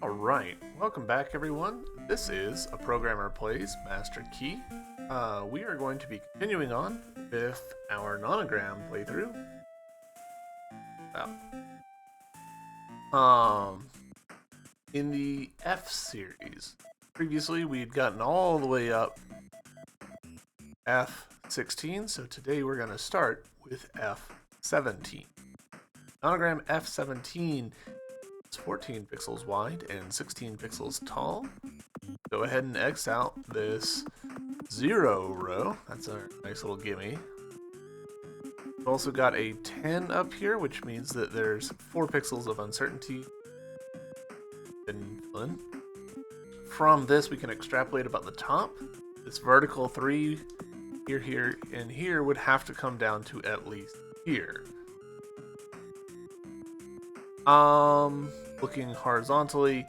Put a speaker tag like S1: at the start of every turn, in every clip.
S1: Alright, welcome back everyone. This is A Programmer Plays Master Key. We are going to be continuing on with our Nonogram playthrough. In the F series. Previously we'd gotten all the way up F16, so today we're going to start with F17. Nonogram F17 is 14 pixels wide and 16 pixels tall. Go ahead and X out this 0 row. That's a nice little gimme. We've also got a 10 up here, which means that there's 4 pixels of uncertainty. From this, we can extrapolate about the top. This vertical 3 here, and here would have to come down to at least here. Looking horizontally,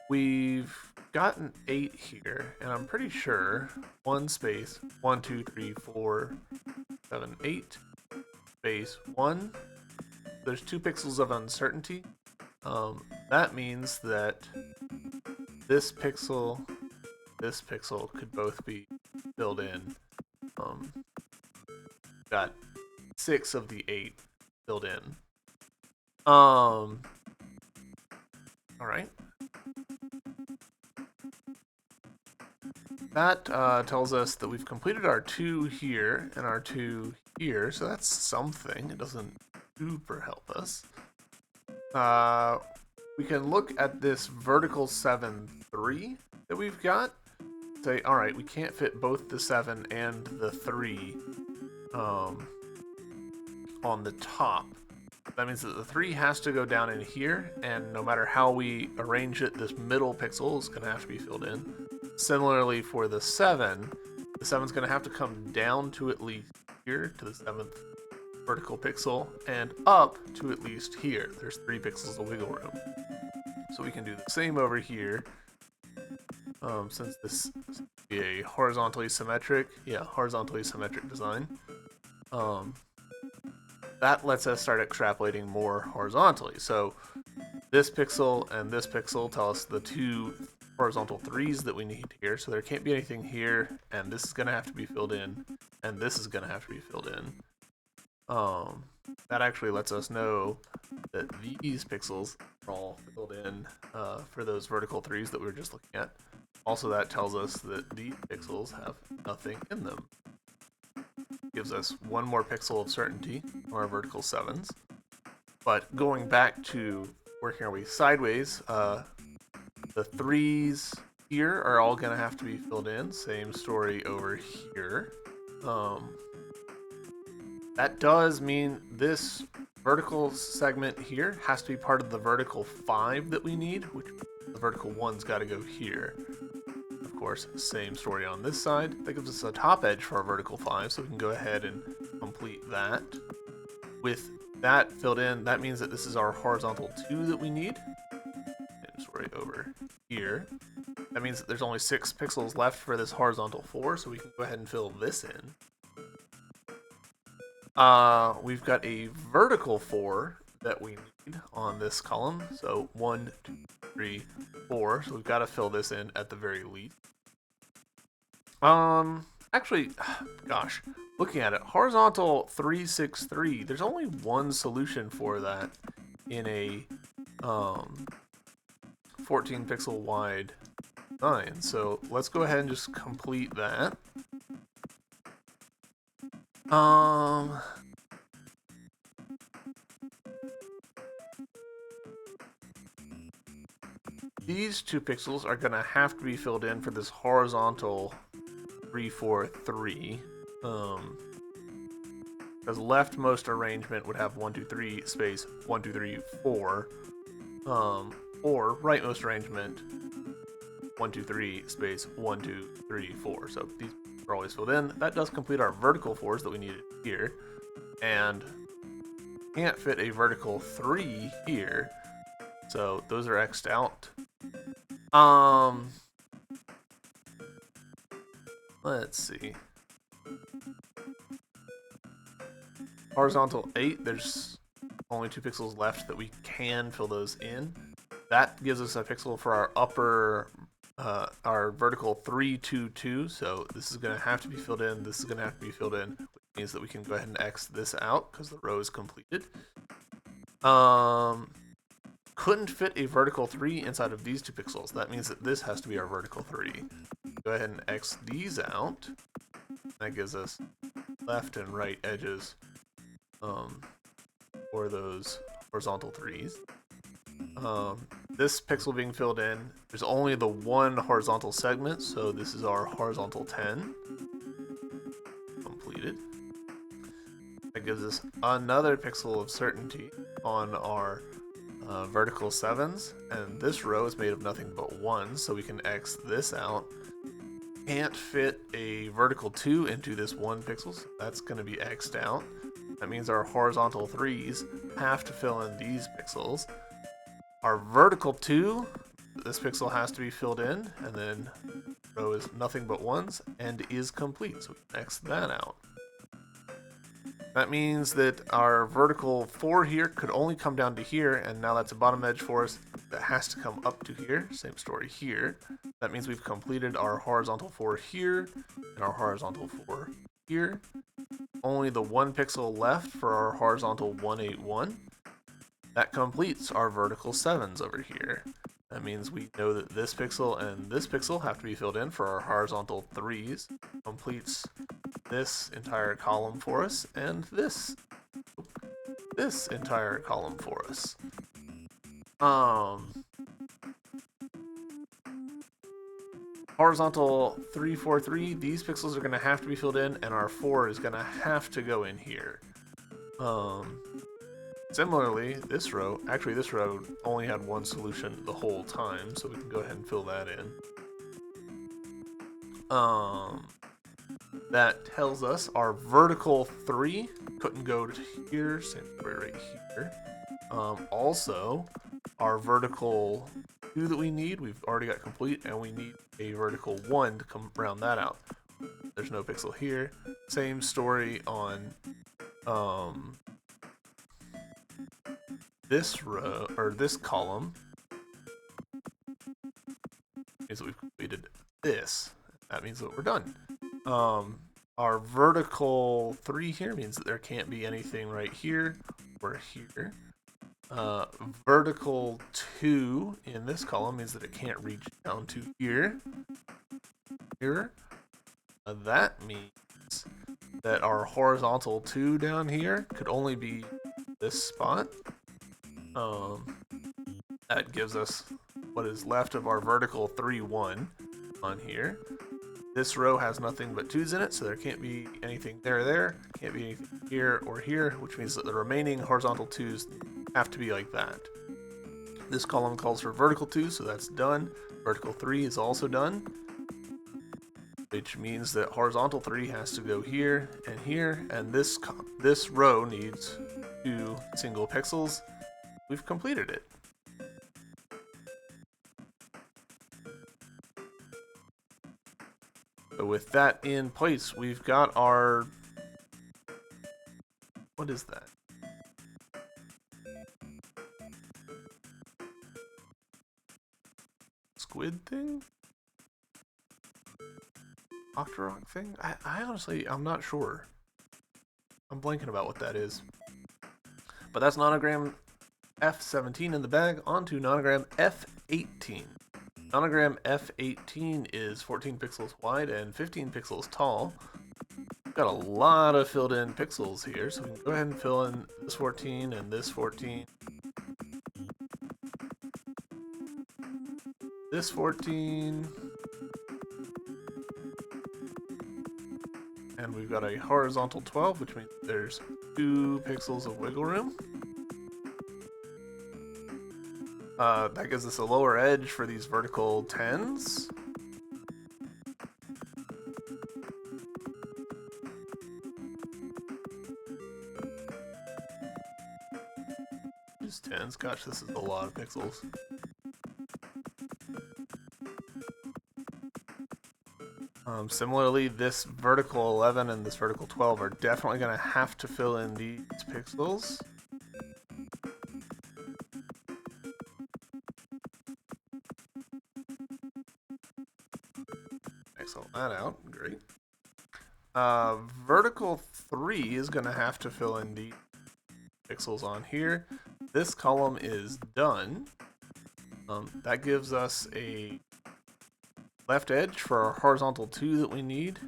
S1: we've got an 8 here, and I'm pretty sure 1 space 1 2 3 4 7 8 space 1. There's 2 pixels of uncertainty. That means that this pixel could both be filled in. Got 6 of the 8 filled in. Alright. That tells us that we've completed our 2 here and our 2 here, so that's something. It doesn't super help us. We can look at this vertical 7-3 that we've got. Say, alright, we can't fit both the 7 and the 3 on the top. That means that the 3 has to go down in here, and no matter how we arrange it, this middle pixel is going to have to be filled in. Similarly for the 7, the 7 is going to have to come down to at least here, to the 7th vertical pixel, and up to at least here. There's 3 pixels of wiggle room. So we can do the same over here. Since this is a horizontally symmetric design. That lets us start extrapolating more horizontally. So this pixel and this pixel tell us the 2 horizontal 3s that we need here. So there can't be anything here, and this is going to have to be filled in, and this is going to have to be filled in. That actually lets us know that these pixels are all filled in for those vertical 3s that we were just looking at. Also, that tells us that these pixels have nothing in them. Gives us 1 more pixel of certainty on our vertical 7s. But going back to working our way sideways, the 3s here are all going to have to be filled in. Same story over here. That does mean this vertical segment here has to be part of the vertical 5 that we need, which the vertical 1's got to go here. Of course, same story on this side. That gives us a top edge for our vertical 5, so we can go ahead and complete that. With that filled in, that means that this is our horizontal 2 that we need. Same story over here. That means that there's only 6 pixels left for this horizontal 4, so we can go ahead and fill this in. We've got a vertical 4 that we need on this column. So 1, 2, 3, 4. So we've got to fill this in at the very least. Actually, gosh, looking at it, horizontal 3, 6, 3. There's only one solution for that in a 14 pixel wide design. So let's go ahead and just complete that. These 2 pixels are going to have to be filled in for this horizontal 3, 4, 3. Because leftmost arrangement would have 1, 2, 3 space 1, 2, 3, 4. Or rightmost arrangement 1, 2, 3 space 1, 2, 3, 4. So these are always filled in. That does complete our vertical 4s that we needed here. And can't fit a vertical 3 here. So those are X'd out. Let's see. Horizontal 8, there's only 2 pixels left that we can fill those in. that gives us a pixel for our upper, our vertical 322. So this is going to have to be filled in. This is going to have to be filled in, which means that we can go ahead and X this out because the row is completed. Couldn't fit a vertical 3 inside of these 2 pixels. That means that this has to be our vertical 3. Go ahead and X these out. That gives us left and right edges for those horizontal 3s. This pixel being filled in, there's only the one horizontal segment, so this is our horizontal 10. Completed. That gives us another pixel of certainty on our vertical 7s, and this row is made of nothing but 1, so we can X this out. Can't fit a vertical 2 into this 1 pixel, so that's going to be X'd out. That means our horizontal 3s have to fill in these pixels. Our vertical 2, this pixel has to be filled in, and then row is nothing but 1s and is complete, so we can X that out. That means that our vertical 4 here could only come down to here, and now that's a bottom edge for us that has to come up to here. Same story here. That means we've completed our horizontal 4 here and our horizontal 4 here. Only the 1 pixel left for our horizontal 181. That completes our vertical 7s over here. That means we know that this pixel and this pixel have to be filled in for our horizontal 3s. Completes this entire column for us, and this entire column for us. Horizontal 3, 4, 3, these pixels are going to have to be filled in, and our 4 is going to have to go in here. Similarly, this row only had one solution the whole time, so we can go ahead and fill that in. That tells us our vertical 3 couldn't go to here, same way right here. Also, our vertical 2 that we need, we've already got complete, and we need a vertical 1 to come round that out. There's no pixel here. Same story on this row, or this column. Means that we've completed this. That means that we're done. Our vertical 3 here means that there can't be anything right here or here. Vertical 2 in this column means that it can't reach down to here. That means that our horizontal 2 down here could only be this spot. That gives us what is left of our vertical 3, 1 on here. This row has nothing but 2s in it, so there can't be anything there or there. Can't be anything here or here, which means that the remaining horizontal 2s have to be like that. This column calls for vertical 2, so that's done. Vertical 3 is also done, which means that horizontal 3 has to go here, and this row needs 2 single pixels. We've completed it. So with that in place, we've got our... What is that? Squid thing? Octorok thing? I honestly, I'm not sure. I'm blanking about what that is. But that's Nonogram F17 in the bag. On to Nonogram F18. Nonogram F18 is 14 pixels wide and 15 pixels tall. We've got a lot of filled in pixels here, so we can go ahead and fill in this 14 and this 14. This 14. And we've got a horizontal 12, which means there's 2 pixels of wiggle room. That gives us a lower edge for these vertical 10s. These 10s, gosh, this is a lot of pixels. Similarly, this vertical 11 and this vertical 12 are definitely going to have to fill in these pixels. Excel that out. Great. Vertical 3 is going to have to fill in the pixels on here. This column is done. That gives us a left edge for our horizontal 2 that we need.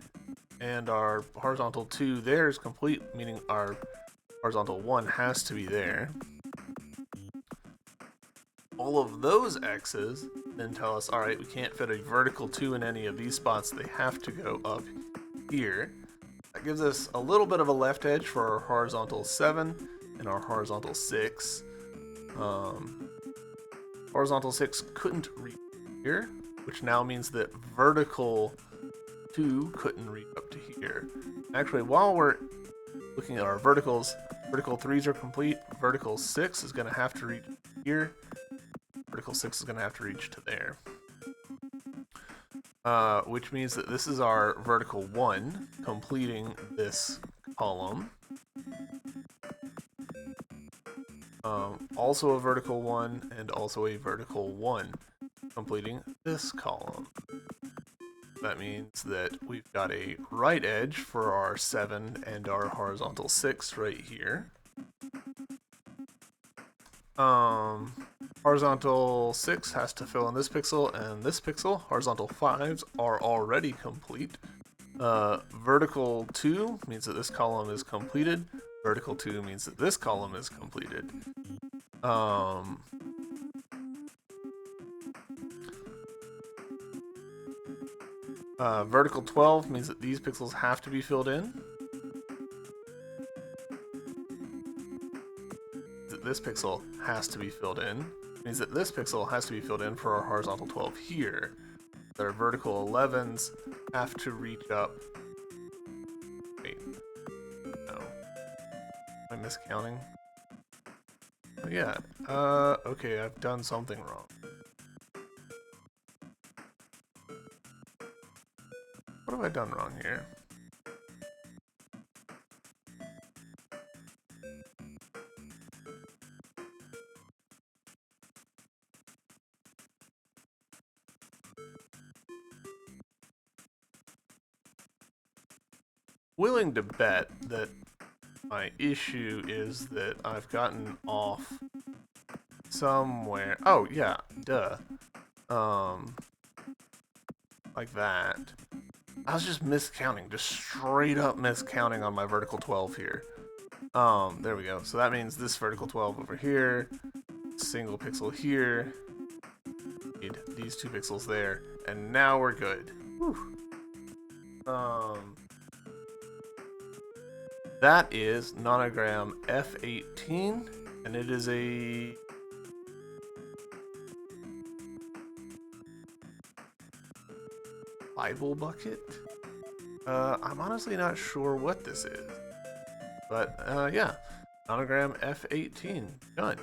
S1: And our horizontal 2 there is complete, meaning our horizontal 1 has to be there. All of those X's then tell us, all right, we can't fit a vertical 2 in any of these spots. They have to go up here. That gives us a little bit of a left edge for our horizontal 7 and our horizontal 6. Horizontal 6 couldn't reach here, which now means that vertical 2 couldn't reach up to here. Actually, while we're looking at our verticals, vertical 3s are complete. Vertical 6 is going to have to reach here. Vertical 6 is going to have to reach to there. Which means that this is our vertical 1 completing this column. Also a vertical 1 and also a vertical 1 completing this column. That means that we've got a right edge for our 7 and our horizontal 6 right here. Horizontal 6 has to fill in this pixel and this pixel. Horizontal 5s are already complete. Vertical 2 means that this column is completed. Vertical 2 means that this column is completed. Vertical 12 means that these pixels have to be filled in. This pixel has to be filled in. Means that this pixel has to be filled in for our horizontal 12 here. Their vertical 11s have to reach up. Wait. No. Am I miscounting? Oh, yeah. Okay, I've done something wrong. What have I done wrong here? Willing to bet that my issue is that I've gotten off somewhere. Oh, yeah, duh. Like that. I was just miscounting, just straight up miscounting on my vertical 12 here. There we go. So that means this vertical 12 over here, single pixel here, need these 2 pixels there, and now we're good. Whew. That is Nonogram F18, and it is a Bible bucket. I'm honestly not sure what this is, but yeah, Nonogram F18 done.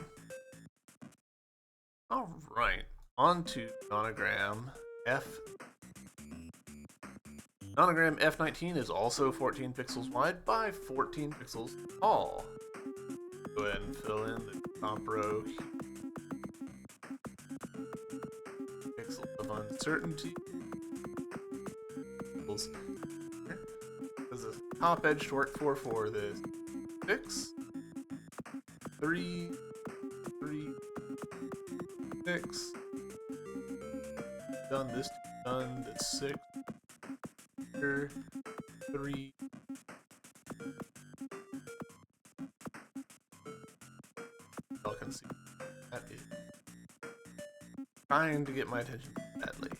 S1: All right, on to Nonogram F. Nonogram F19 is also 14 pixels wide by 14 pixels tall. Go ahead and fill in the top row. Pixels of uncertainty. Because the top edge to work for this 6, 3, 3, 6. Done this, done this 6. 3. Y'all can see that is trying to get my attention badly.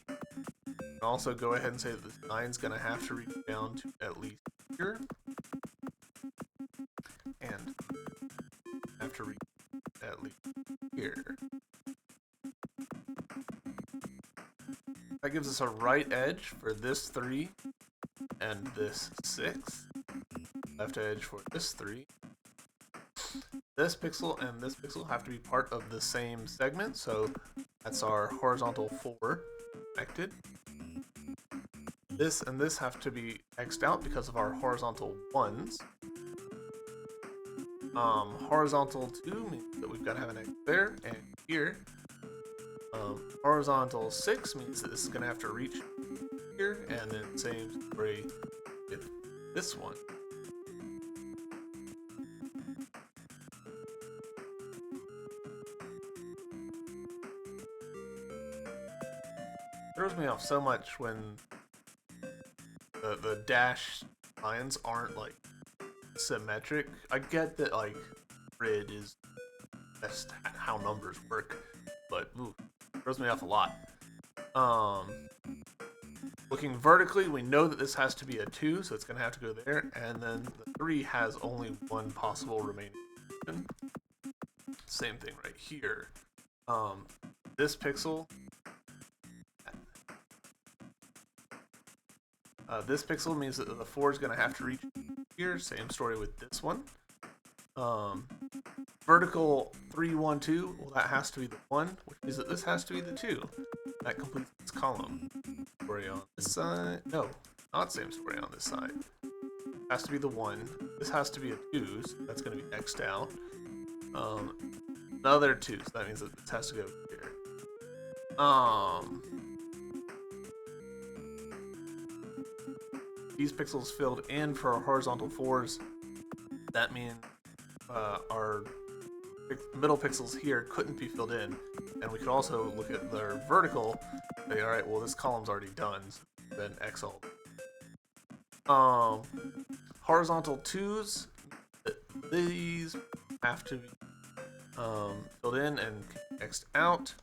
S1: And also go ahead and say that this 9's gonna have to reach down to at least here. And have to reach at least here. That gives us a right edge for this 3 and this 6. Left edge for this 3. This pixel and this pixel have to be part of the same segment, so that's our horizontal 4 connected. This and this have to be X'd out because of our horizontal 1s. Horizontal 2 means that we've got to have an X there and here. Horizontal 6 means that this is going to have to reach here, and then same story with this one. It throws me off so much when the dash lines aren't like symmetric. I get that like grid is that's how numbers work, but ooh, it throws me off a lot. Looking vertically, we know that this has to be a 2, so it's going to have to go there, and then the 3 has only one possible remaining option. Same thing right here. This pixel, means that the 4 is going to have to reach here. Same story with this one. Vertical 3, 1, 2, well, that has to be the 1, which means that this has to be the 2. That completes this column. Story on this side. No, not same story on this side. Has to be the 1. This has to be a 2, so that's going to be X'd out. Another 2, so that means that this has to go here. These pixels filled in for our horizontal 4s. That means our middle pixels here couldn't be filled in, and we could also look at their vertical and say, alright, well this column's already done, so then X all. Horizontal 2s, these have to be filled in and X'd out.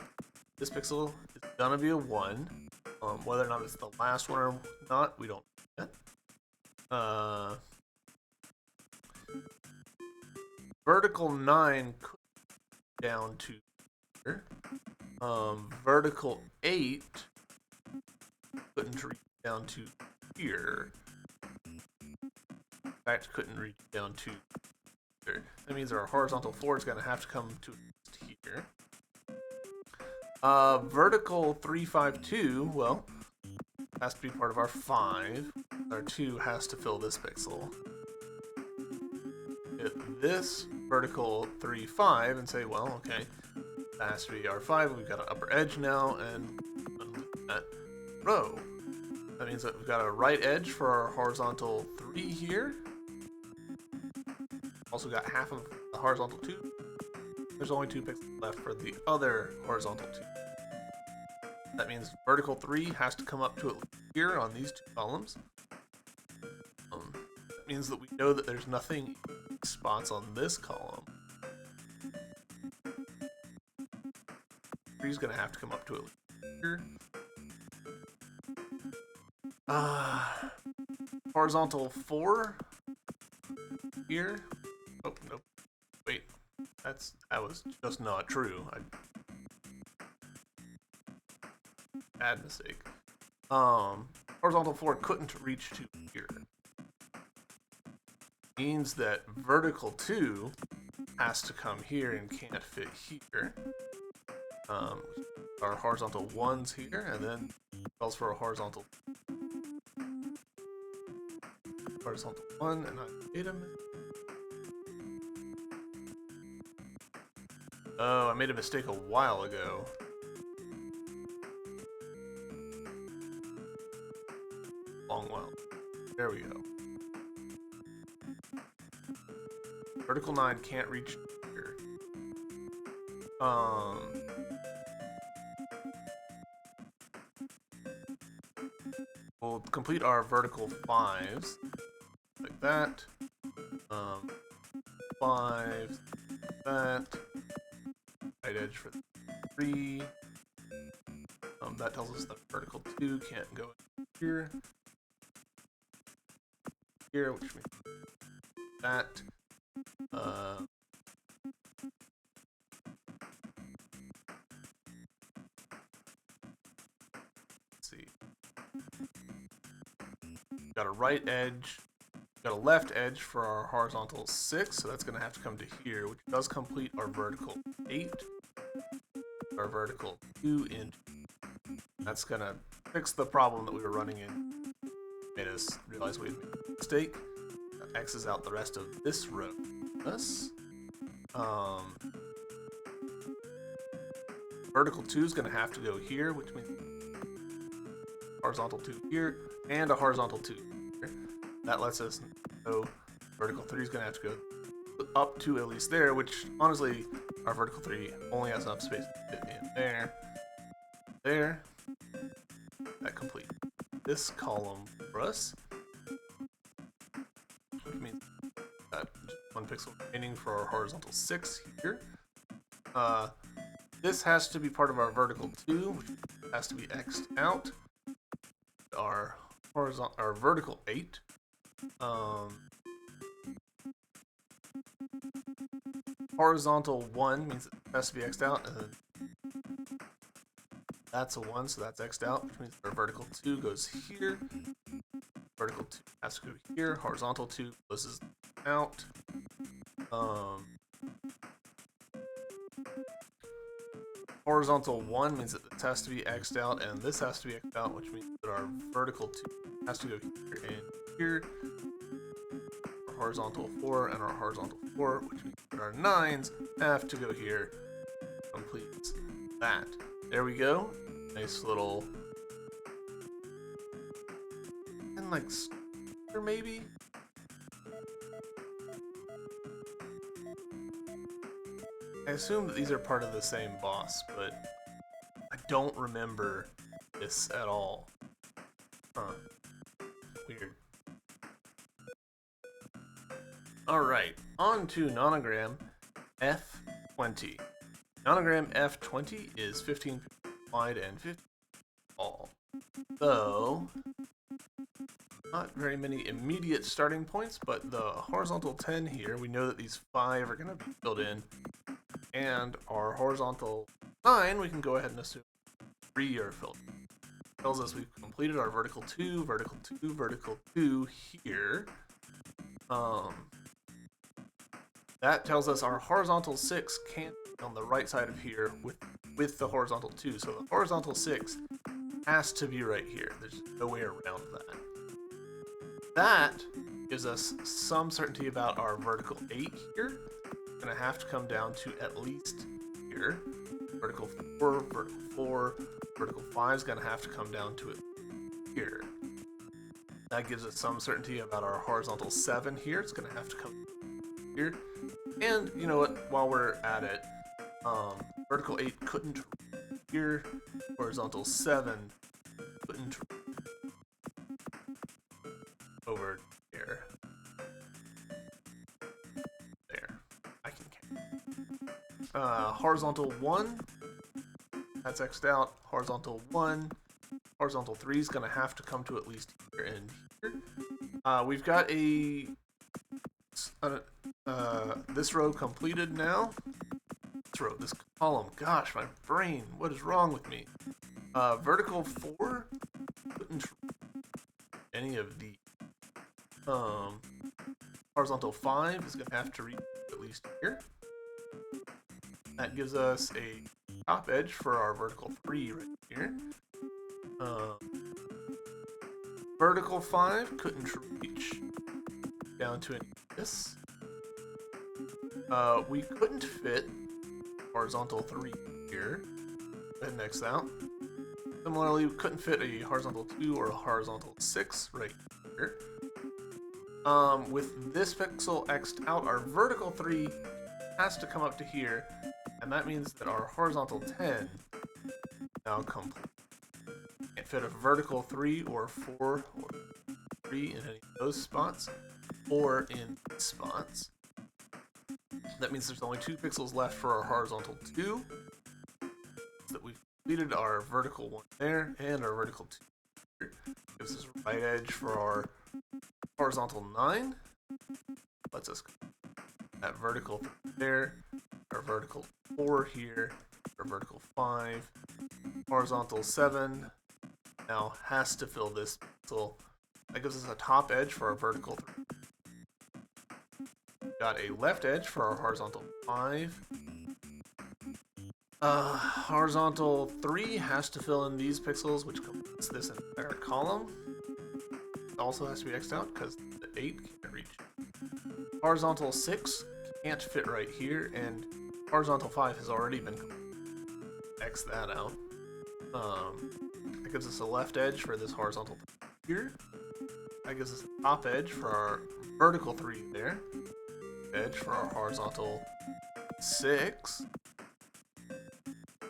S1: This pixel is gonna be a 1. Whether or not it's the last one or not, we don't know yet. Vertical 9 could be down to here. Vertical 8 couldn't reach down to here. In fact, couldn't reach down to here. That means our horizontal 4 is going to have to come to here. Vertical 3, 5, 2, well, has to be part of our 5. Our 2 has to fill this pixel. Hit this vertical 3, 5 and say, well, okay, that has to be our 5. We've got an upper edge now, and that row. That means that we've got a right edge for our horizontal 3 here. Also got half of the horizontal 2. There's only 2 pixels left for the other horizontal 2. That means vertical 3 has to come up to it here on these 2 columns. That means that we know that there's nothing spots on this column. 3 is going to have to come up to it here. Horizontal 4 here. Oh, nope. Wait. That was just not true. Bad mistake. Horizontal 4 couldn't reach to here. Means that vertical 2 has to come here and can't fit here. Our horizontal 1's here, and then calls for a horizontal 1, and wait a minute. Oh, I made a mistake a while ago. Long while. There we go. Vertical 9 can't reach here. We'll complete our vertical 5s like that. 5, that. Right edge for 3. That tells us that vertical 2 can't go here. Here, which means that. Let's see. Got a right edge. Got a left edge for our horizontal 6, so that's going to have to come to here, which does complete our vertical 8. Our vertical 2 in. That's going to fix the problem that we were running in. Made us realize we made a mistake. That X's out the rest of this row. Vertical 2 is going to have to go here, which means horizontal 2 here, and a horizontal 2 here. That lets us know vertical 3 is going to have to go up to at least there, which honestly, our vertical 3 only has enough space to fit in there. There. That completes this column for us. Which means that just 1 pixel remaining for our horizontal 6 here. This has to be part of our vertical 2, which has to be X'd out. Our vertical 8. Horizontal 1 means it has to be X'd out, and then that's a 1, so that's X'd out, which means our vertical 2 goes here. Vertical 2 has to go here. Horizontal 2 closes out. Horizontal 1 means that this has to be X'd out, and this has to be X'd out, which means that our vertical 2 has to go here and here. Our horizontal 4 and our horizontal 4, which means that our 9s have to go here. Completes that. There we go. Nice little... and like... or maybe? I assume that these are part of the same boss, but I don't remember this at all. Huh. Weird. Alright, on to Nonogram F20. Nonogram F20 is 15 wide and 50 tall. So, not very many immediate starting points, but the horizontal 10 here, we know that these 5 are going to be filled in. And our horizontal 9, we can go ahead and assume 3 are filled in. It tells us we've completed our vertical 2, vertical 2, vertical 2 here. That tells us our horizontal 6 can't be on the right side of here with the horizontal 2. So the horizontal 6 has to be right here. There's no way around that. That gives us some certainty about our vertical 8 here. It's going to have to come down to at least here. Vertical 4, vertical 4, vertical 5 is going to have to come down to it here. That gives us some certainty about our horizontal 7 here. It's going to have to come here. And you know what, while we're at it, vertical 8 couldn't here. Horizontal 7 couldn't over here. There. I can count. Horizontal 1, that's X'd out. Horizontal 1. Horizontal 3 is going to have to come to at least here and here. We've got this row completed now. This column. Gosh, my brain. What is wrong with me? Vertical 4 couldn't any of the. Horizontal 5 is going to have to reach at least here. That gives us a top edge for our vertical 3 right here. Vertical 5 couldn't reach down to any of this. We couldn't fit horizontal 3 here. Go ahead and X out. Similarly, we couldn't fit a horizontal 2 or a horizontal 6 right here. With this pixel X'd out, our vertical 3 has to come up to here, and that means that our horizontal 10 now complete. Can't fit a vertical 3 or 4 or 3 in any of those spots, or in these spots. That means there's only 2 pixels left for our horizontal 2. So that we've completed our vertical 1 there, and our vertical 2 here. Gives us a right edge for our horizontal 9. Lets us that vertical 3 there, our vertical 4 here, our vertical 5. Horizontal 7 now has to fill this pixel. That gives us a top edge for our vertical 3. Got a left edge for our horizontal 5. Horizontal 3 has to fill in these pixels, which completes this entire column. It also has to be X'd out because the 8 can't reach. Horizontal 6 can't fit right here, and horizontal 5 has already been completed. X that out. That gives us a left edge for this horizontal here. That gives us a top edge for our vertical 3 there. Edge for our horizontal 6.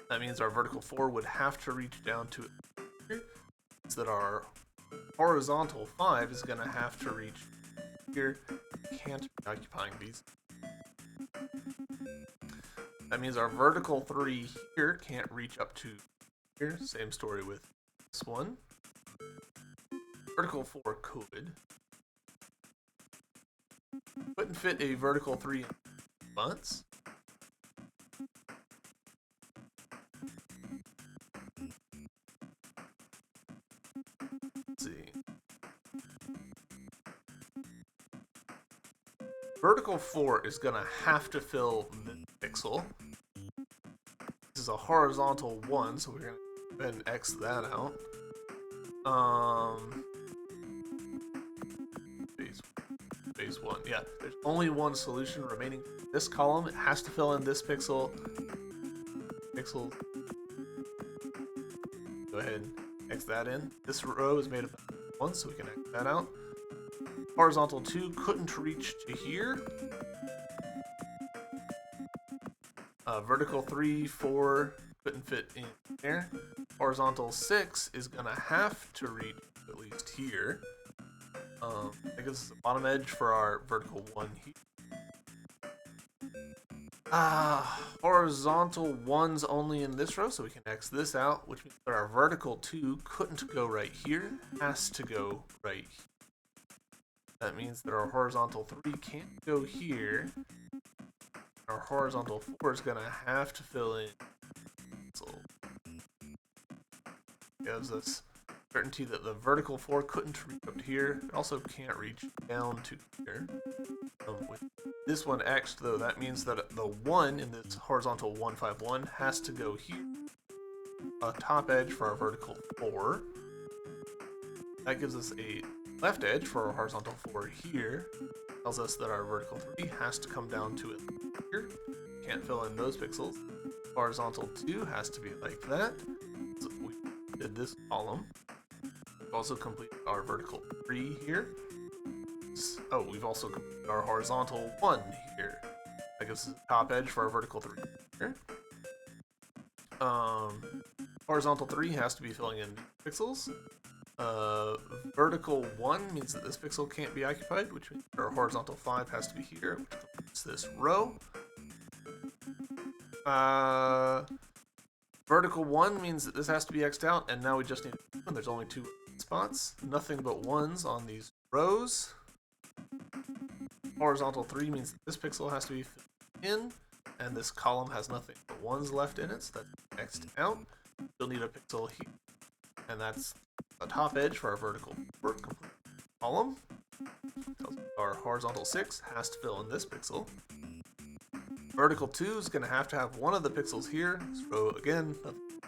S1: That means our vertical 4 would have to reach down to here. So that our horizontal 5 is going to have to reach here. Can't be occupying these. That means our vertical 3 here can't reach up to here. Same story with this one. Vertical 4 could. Couldn't fit a vertical 3 in months. Let's see. Vertical 4 is going to have to fill this pixel. This is a horizontal 1, so we're going to go ahead and X that out. Phase 1. Yeah, there's only one solution remaining for this column. It has to fill in this pixel. Go ahead and X that in. This row is made of 1, so we can X that out. Horizontal 2 couldn't reach to here. Vertical 3, 4 couldn't fit in there. Horizontal 6 is gonna have to reach at least here. I guess it's the bottom edge for our vertical 1 here. Horizontal 1's only in this row, so we can X this out, which means that our vertical 2 couldn't go right here, has to go right here. That means that our horizontal 3 can't go here. Our horizontal 4 is going to have to fill in. So gives us certainty that the vertical 4 couldn't reach up to here. It also can't reach down to here. With this one X'd, though, that means that the 1 in this horizontal 151 has to go here. A top edge for our vertical 4. That gives us a left edge for our horizontal 4 here. Tells us that our vertical 3 has to come down to it here. Can't fill in those pixels. Horizontal 2 has to be like that. So we did this column. We've also completed our vertical 3 here. Oh, we've also completed our horizontal 1 here. That gives us a top edge for our vertical 3 here. Horizontal 3 has to be filling in pixels. Vertical 1 means that this pixel can't be occupied, which means our horizontal 5 has to be here, which completes this row. Vertical 1 means that this has to be X'd out, and now we just need one. There's only 2 spots. Nothing but 1s on these rows. Horizontal 3 means that this pixel has to be filled in, and this column has nothing but 1s left in it, so that's X'd out. You'll need a pixel here, and that's the top edge for our vertical 4 complete column. Our horizontal 6 has to fill in this pixel. Vertical 2 is going to have one of the pixels here. So again,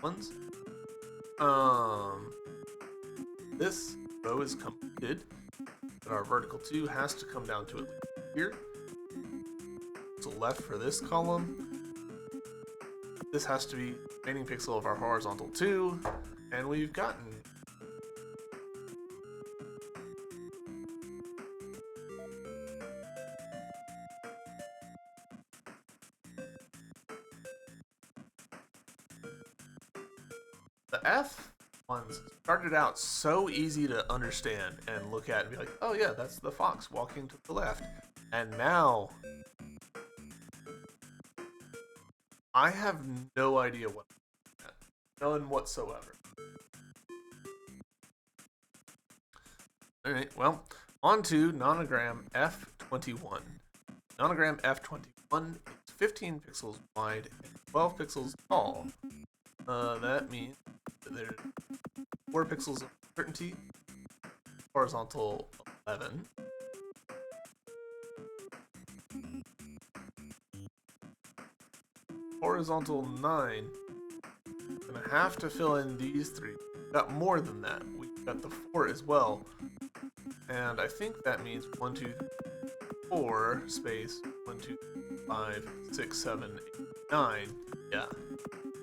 S1: ones. This row is completed, but our vertical 2 has to come down to it here. So left for this column. This has to be the remaining pixel of our horizontal 2, and we've gotten the F ones started out so easy to understand and look at and be like, oh yeah, that's the fox walking to the left. And now I have no idea what, none whatsoever. Alright, well, on to Nonogram F21. Nonogram F21 is 15 pixels wide and 12 pixels tall. That means that there's 4 pixels of certainty, horizontal 11. Horizontal 9. I'm gonna have to fill in these 3. We've got more than that. We've got the 4 as well. And I think that means 1, 2, 4, space, 1, 2, 5, 6, 7, 8, 9. Yeah.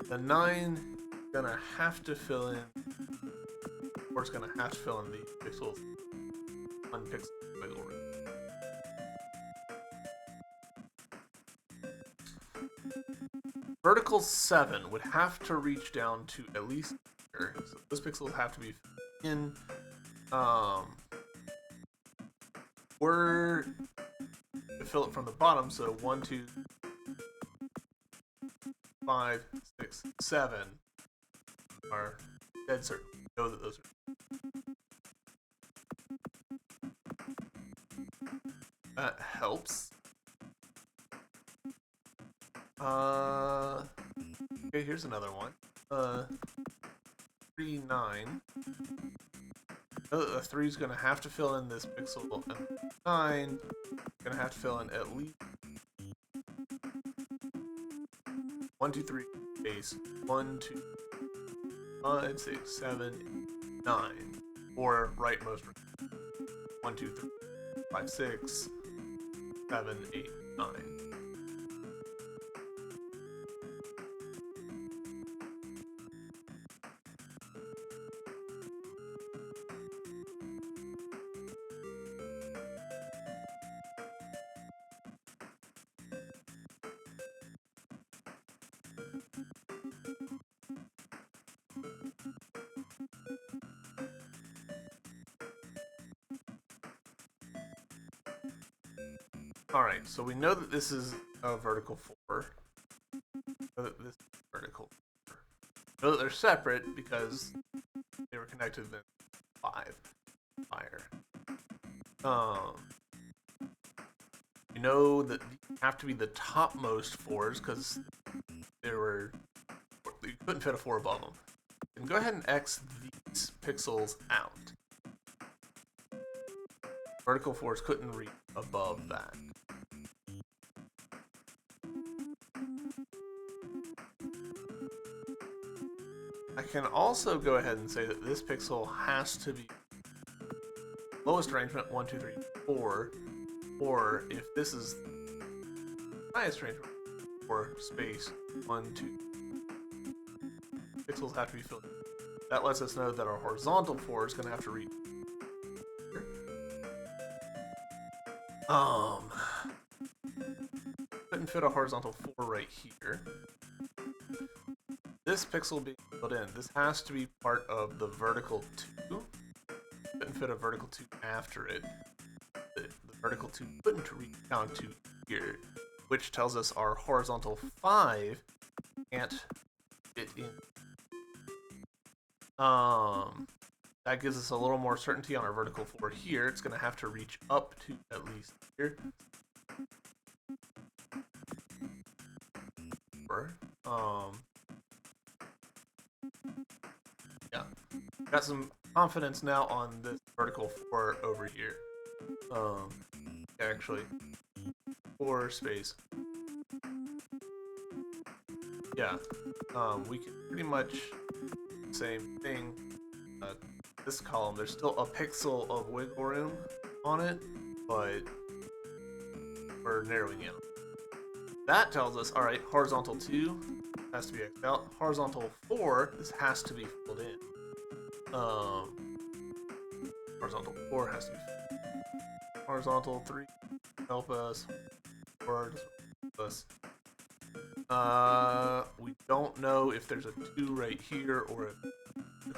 S1: The 9 is gonna have to fill in 4 is going to have to fill in the pixels, 1 pixel wiggle room. Vertical 7 would have to reach down to at least here. So those pixels have to be in. We're to fill it from the bottom, so 1, 2, 5, 6, 7 are dead certain. We know that those are. That helps. Okay, here's another one. 3, 9. The 3 is going to have to fill in this pixel, and 9 is going to have to fill in at least 1, 2, 3 space 1, 2, 5, 6, 7, 9, or rightmost 1, 2, 3, 5, 6, 7, 8, 9. Alright, so we know that this is a vertical 4. Know that this is vertical 4. Know that they're separate because they were connected in 5 fire. We know that these have to be the topmost 4s because you couldn't fit a 4 above them. And go ahead and X these pixels out. Vertical 4s couldn't reach above that. I can also go ahead and say that this pixel has to be lowest arrangement 1, 2, 3, 4, or if this is highest arrangement 4 space 1, 2. Pixels have to be filled in. That lets us know that our horizontal 4 is going to have to reach here. Couldn't fit a horizontal 4 right here. This pixel being filled in, this has to be part of the vertical 2. Couldn't fit a vertical 2 after it. The vertical 2 couldn't reach down to here, which tells us our horizontal 5 can't fit in. That gives us a little more certainty on our vertical 4 here. It's going to have to reach up to at least here. Yeah, got some confidence now on this vertical 4 over here. Actually, 4 space. Yeah, we can pretty much same thing. This column, there's still a pixel of wiggle room on it, but we're narrowing it. That tells us, all right, horizontal 2 has to be X'd out. Horizontal 4, this has to be filled in. Horizontal 4 has to be filled in. Horizontal 3, help us. 4, help us. We don't know if there's a 2 right here or a 2.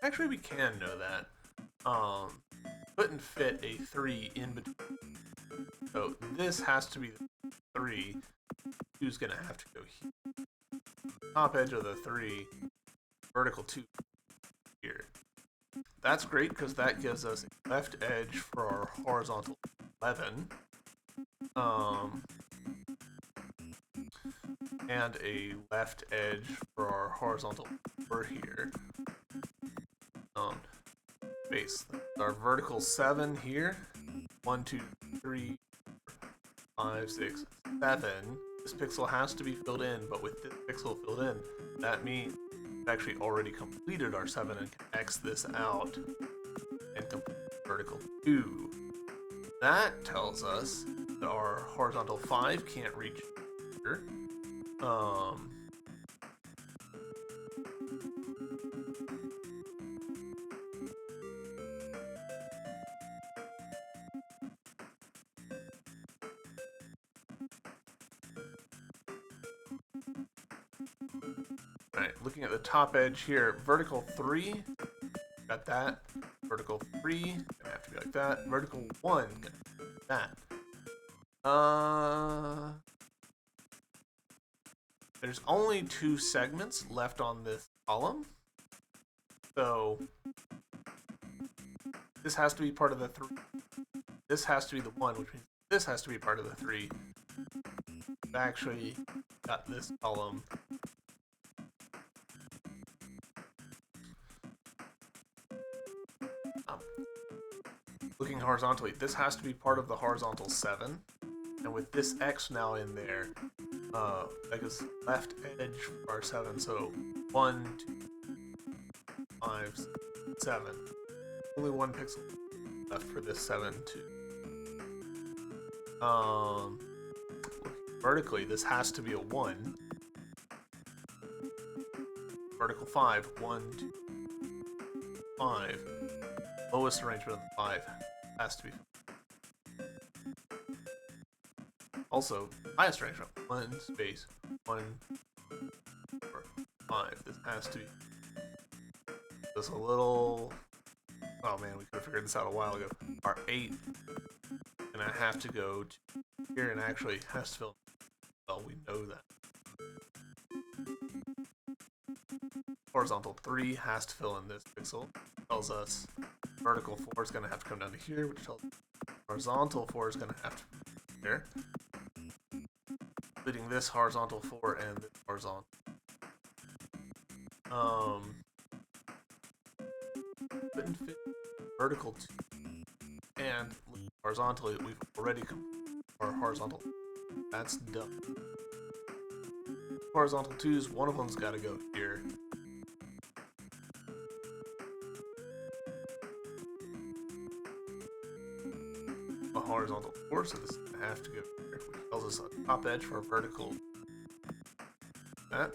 S1: Actually, we can know that. Couldn't fit a 3 in between. So this has to be the 3. 2's gonna have to go here. Top edge of the 3, vertical 2 here. That's great because that gives us a left edge for our horizontal 11. And a left edge for our horizontal 4 here. Base. Our vertical 7 here. 1, 2, 3, 5, 6, 7. This pixel has to be filled in, but with this pixel filled in, that means we've actually already completed our 7 and can X this out and complete vertical 2. That tells us that our horizontal 5 can't reach here. Alright, looking at the top edge here, vertical 3, got that. Vertical 3, gonna have to be like that. Vertical 1, gonna be like that. There's only 2 segments left on this column. So this has to be part of the 3. This has to be the 1, which means this has to be part of the 3. I've actually got this column. Looking horizontally, this has to be part of the horizontal 7. And with this X now in there, that goes left edge for our 7. So 1, 2, 5, 7. Only 1 pixel left for this 7 too. Vertically, this has to be a 1. Vertical 5, 1, 2, 5. Lowest arrangement of the 5 has to be. Also, highest arrangement, 1 space, 1, 4, 5. This has to be just a little. Oh man, we could have figured this out a while ago. Our 8, and I have to go to here and actually has to fill. Well, we know that. Horizontal 3 has to fill in this pixel. Tells us vertical 4 is going to have to come down to here, which tells us horizontal 4 is going to have to be here. Including this horizontal 4 and this horizontal. Couldn't fit vertical 2. And horizontally, we've already come our horizontal. That's done. Horizontal 2s, one of them's got to go here. A horizontal 4, so this is going to have to go here, which tells us a top edge for a vertical. That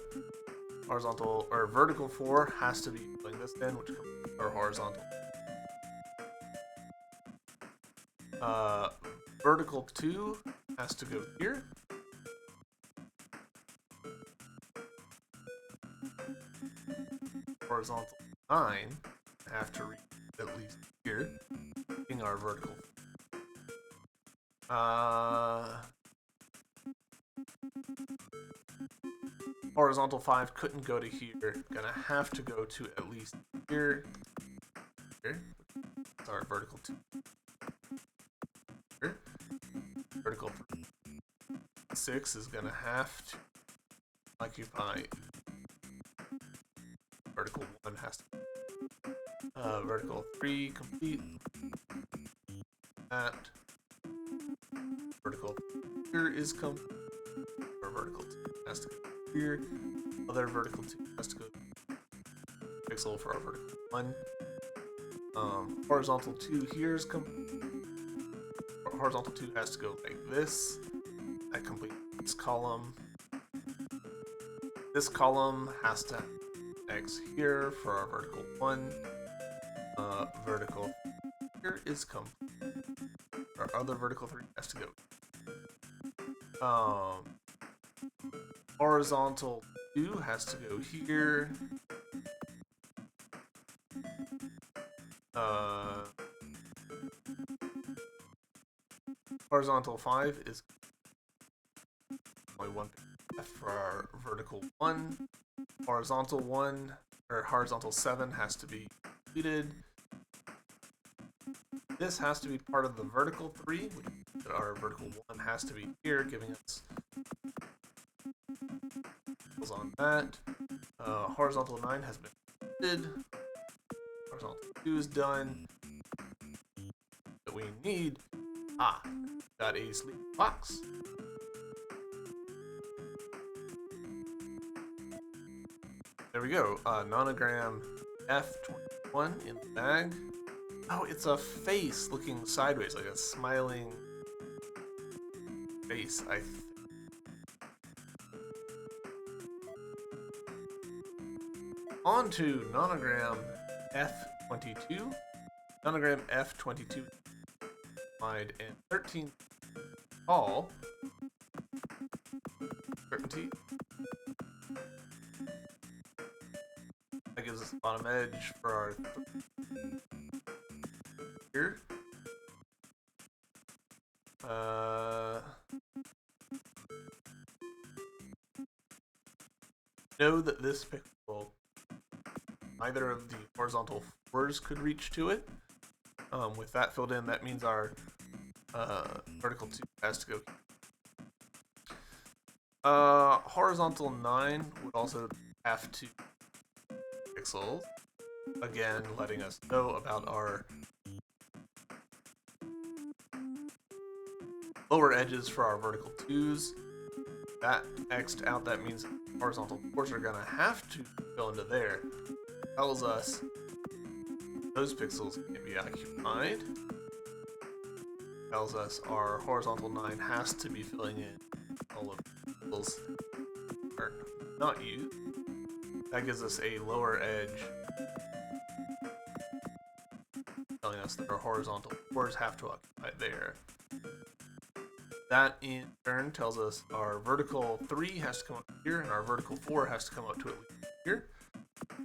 S1: horizontal or vertical 4 has to be filling this in, which comes our horizontal. Vertical 2 has to go here. Horizontal 9 have to reach at least here, being our vertical. Horizontal 5 couldn't go to here. Gonna have to go to at least here. Here. That's our vertical 2. Here. Vertical 6 is gonna have to occupy. Vertical 1 has to. Vertical 3 complete. That. Vertical here is complete. Or vertical 2 has to go here. Other vertical 2 has to go pixel for our vertical 1. Horizontal 2 here is complete. Horizontal 2 has to go like this. That completes this column. This column has to have X here for our vertical 1. Vertical here is complete. Our other vertical 3 has to go. Horizontal 2 has to go here. Horizontal 5 is only 1 left for our vertical 1. Horizontal 1 or horizontal 7 has to be completed. This has to be part of the vertical 3, which our vertical 1 has to be here, giving us on that. Horizontal 9 has been completed. Horizontal 2 is done. That we need. Got a sleep box. There we go. Nonogram F21 in the bag. Oh, it's a face looking sideways, like a smiling face, I think. On to Nonogram F22. Nonogram F22 wide and 13 tall. Certainty. gives us the bottom edge for our here. Know that this pixel, neither of the horizontal 4s could reach to it. With that filled in, that means our vertical 2 has to go here. Horizontal 9 would also have 2 pixels. Again, letting us know about our lower edges for our vertical 2s. That X'd out, that means horizontal 4s are gonna have to fill into there. Tells us those pixels can be occupied. Tells us our horizontal 9 has to be filling in all of the pixels that are not used. That gives us a lower edge, telling us that our horizontal 4s have to occupy there. That in turn tells us our vertical 3 has to come up here, and our vertical 4 has to come up to at least here.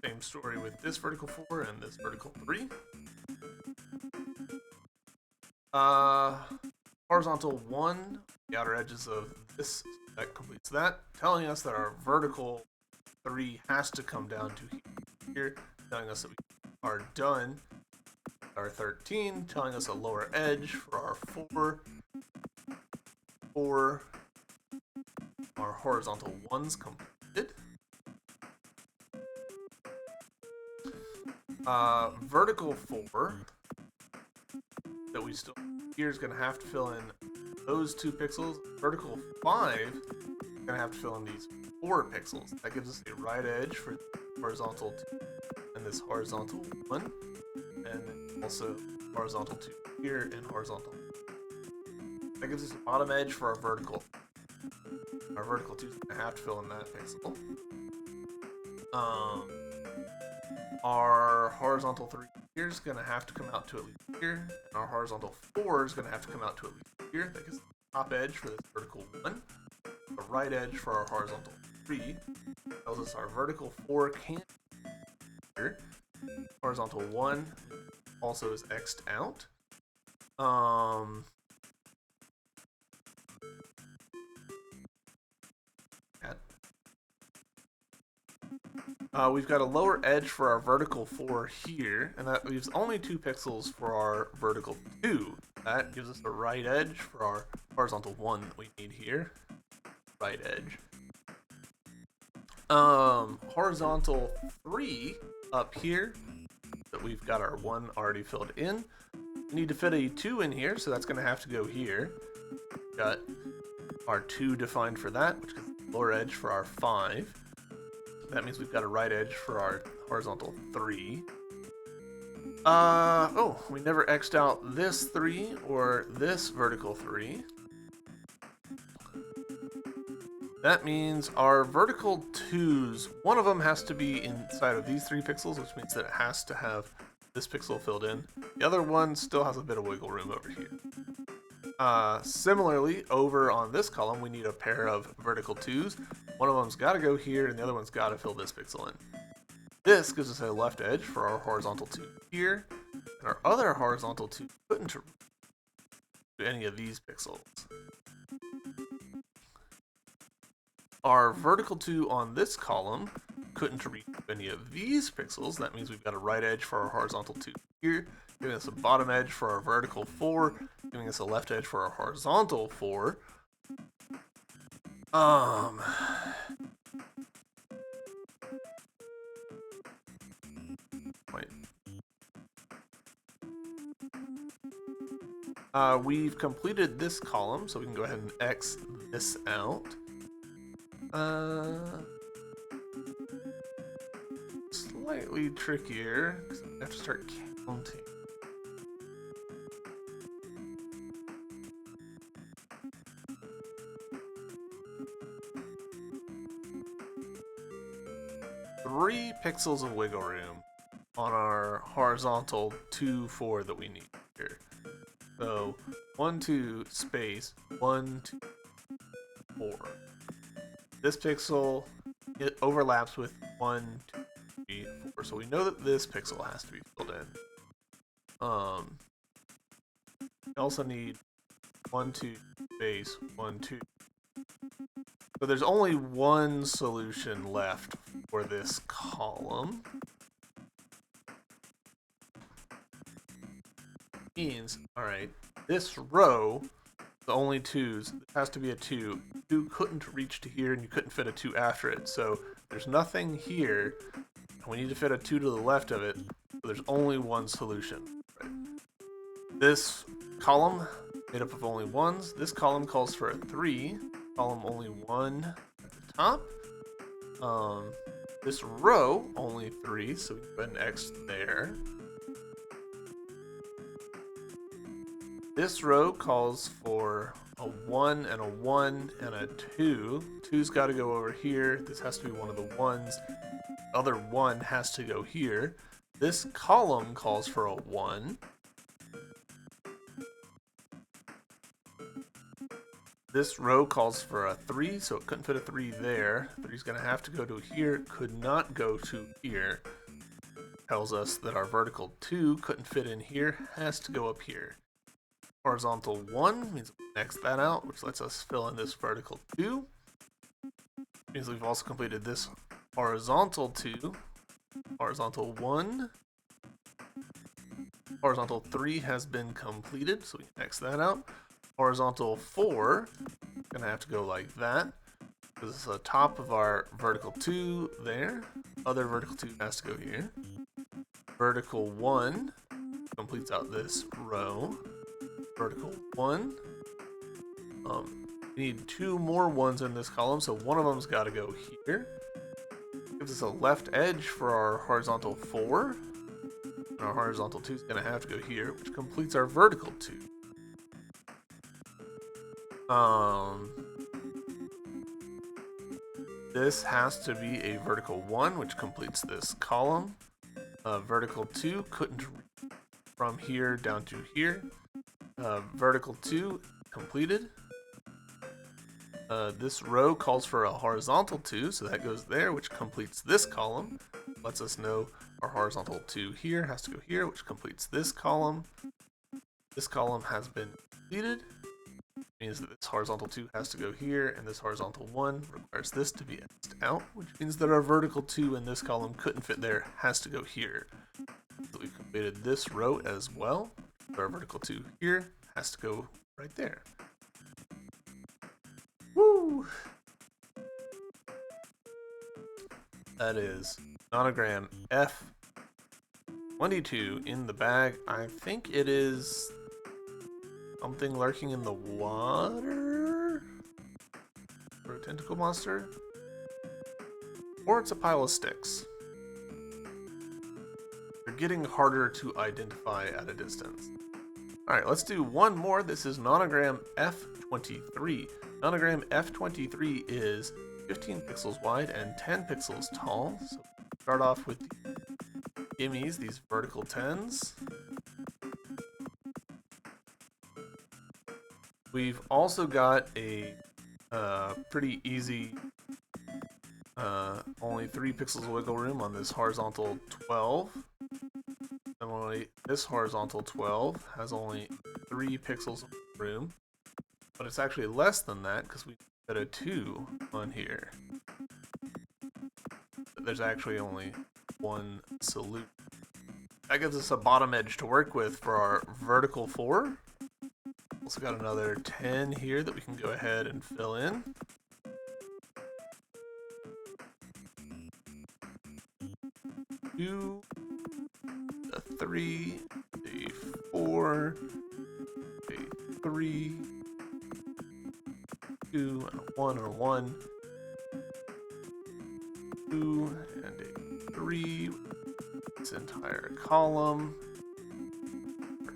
S1: Same story with this vertical 4 and this vertical 3. Horizontal 1, the outer edges of this, that completes that, telling us that our vertical 3 has to come down to here, telling us that we are done. Our 13, telling us a lower edge for our 4, our horizontal 1's completed. Vertical 4 that we still here is going to have to fill in those 2 pixels. Vertical 5 is going to have to fill in these 4 pixels. That gives us a right edge for horizontal 2 and this horizontal 1, and then also horizontal 2 here and horizontal. That gives us a bottom edge for our vertical. Our vertical 2 is going to have to fill in that pixel. Our horizontal 3 here is going to have to come out to at least here. And our horizontal 4 is going to have to come out to at least here. That gives us the top edge for this vertical 1. The right edge for our horizontal 3 tells us our vertical 4 can't be here. Horizontal 1 also is X'd out. We've got a lower edge for our vertical 4 here, and that leaves only 2 pixels for our vertical 2. That gives us the right edge for our horizontal 1 that we need here. Right edge. Horizontal 3 up here, that we've got our 1 already filled in. We need to fit a 2 in here, so that's going to have to go here. Got our 2 defined for that, which is the lower edge for our 5. That means we've got a right edge for our horizontal 3. We never X'd out this 3 or this vertical 3. That means our vertical 2s, one of them has to be inside of these 3 pixels, which means that it has to have this pixel filled in. The other one still has a bit of wiggle room over here. Similarly, over on this column, we need a pair of vertical 2s. One of them's got to go here, and the other one's got to fill this pixel in. This gives us a left edge for our horizontal 2 here, and our other horizontal 2 couldn't do any of these pixels. Our vertical 2 on this column couldn't reach any of these pixels. That means we've got a right edge for our horizontal 2 here, giving us a bottom edge for our vertical 4, giving us a left edge for our horizontal 4. We've completed this column, so we can go ahead and X this out. Slightly trickier, because I have to start counting. Three pixels of wiggle room on our horizontal 2, 4 that we need here. So 1, 2, space, 1, 2, 4. This pixel, it overlaps with 1, 2, 3, 4 4. So we know that this pixel has to be filled in. We also need 1, 2, space, 1, 2. So there's only one solution left for this column. Means, all right, this row, the only 2s, it has to be a 2. 2 couldn't reach to here, and you couldn't fit a 2 after it. So there's nothing here, and we need to fit a 2 to the left of it. So there's only one solution. Right? This column, made up of only 1s. This column calls for a 3. Column only 1 at the top. This row, only 3, so we can put an X there. This row calls for a 1 and a 1 and a 2. 2's got to go over here. This has to be one of the 1s. The other 1 has to go here. This column calls for a 1. This row calls for a 3, so it couldn't fit a 3 there. 3's going to have to go to here, could not go to here. Tells us that our vertical 2 couldn't fit in here, has to go up here. Horizontal 1 means we X that out, which lets us fill in this vertical 2. Means we've also completed this horizontal 2. Horizontal 1. Horizontal 3 has been completed, so we can X that out. Horizontal 4, gonna have to go like that, because it's the top of our vertical 2 there. Other vertical 2 has to go here. Vertical 1 completes out this row. Vertical 1. We need 2 more 1s in this column, so one of them's got to go here. Gives us a left edge for our horizontal 4. And our horizontal 2 is going to have to go here, which completes our vertical 2. This has to be a vertical 1, which completes this column. Vertical 2 couldn't reach from here down to here. Vertical 2 completed. This row calls for a horizontal 2, so that goes there, which completes this column. Lets us know our horizontal 2 here has to go here, which completes this column. This column has been completed. Means that this horizontal 2 has to go here, and this horizontal 1 requires this to be X'd out, which means that our vertical 2 in this column couldn't fit there, has to go here. So we've completed this row as well. Our vertical 2 here has to go right there. Woo! That is Nonogram F22 in the bag. I think it is something lurking in the water? Or a tentacle monster? Or it's a pile of sticks. They're getting harder to identify at a distance. Alright, let's do one more. This is Nonogram F23. Nonogram F23 is 15 pixels wide and 10 pixels tall. So start off with the gimmies, these vertical 10s. We've also got a pretty easy, only 3 pixels of wiggle room on this horizontal 12. Similarly, this horizontal 12 has only 3 pixels of room, but it's actually less than that because we put a 2 on here. But there's actually only one solution. That gives us a bottom edge to work with for our vertical 4. Also got another 10 here that we can go ahead and fill in. Two, a 3, a 4, a 3, 2, and a 1 or 1, 2, and a 3. This entire column.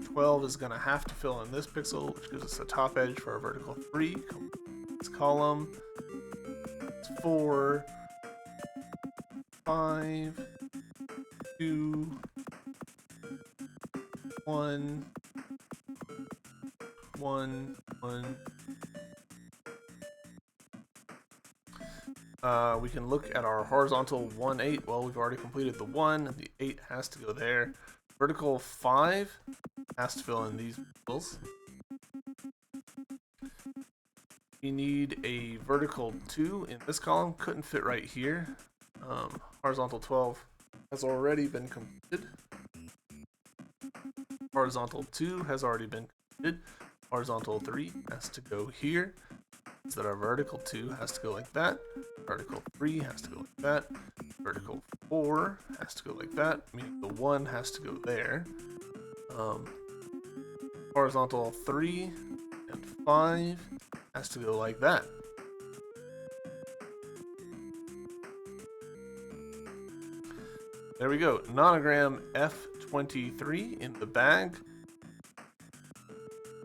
S1: 12 is going to have to fill in this pixel, which gives us a top edge for our vertical 3. This column. It's 4, 5, 2, 1, 1, 1. We can look at our horizontal 1, 8. Well, we've already completed the 1. The 8 has to go there. Vertical 5 has to fill in these pixels. We need a vertical 2 in this column. Couldn't fit right here. Horizontal 12 has already been completed. Horizontal 2 has already been completed. Horizontal 3 has to go here. So that our vertical 2 has to go like that. Vertical 3 has to go like that. Vertical 4 has to go like that, meaning the 1 has to go there. Horizontal 3 and 5 has to go like that. There we go. Nonogram F23 in the bag.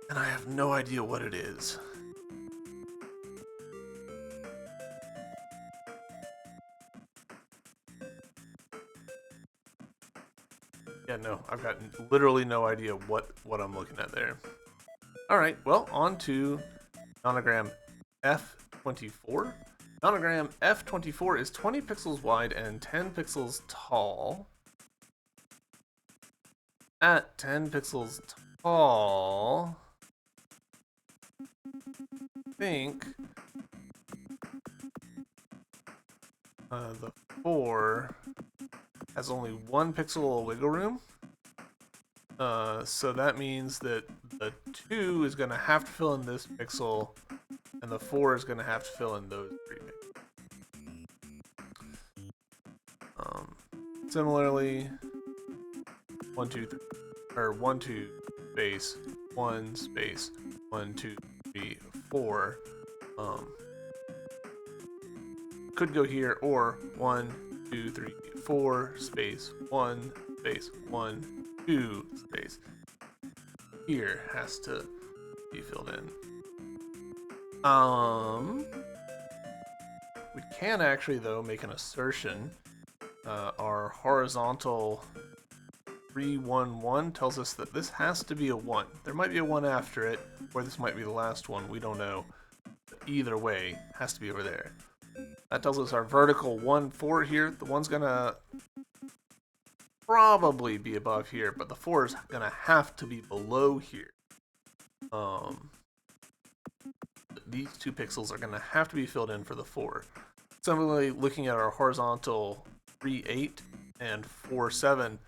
S1: And I have no idea what it is. Yeah, no, I've got literally no idea what I'm looking at there. Alright, well, on to Nonogram F24. Nonogram F24 is 20 pixels wide and 10 pixels tall. At 10 pixels tall, I think the 4 has only 1 pixel of wiggle room. So that means that the 2 is going to have to fill in this pixel, and the 4 is going to have to fill in those 3 pixels. Similarly, 1, 2, 3, or 1, 2, space, 1, space, 1, 2, 3, 4. Could go here, or 1, 2, 3, 4, space, 1, space, 1, 2, space. Here has to be filled in. We can actually, though, make an assertion. Our horizontal 311 tells us that this has to be a 1. There might be a 1 after it, or this might be the last one. We don't know. But either way, it has to be over there. That tells us our vertical 1, 4 here. The 1's going to probably be above here, but the 4 is going to have to be below here. These 2 pixels are going to have to be filled in for the 4. Similarly, looking at our horizontal 3, 8 and 4, 7,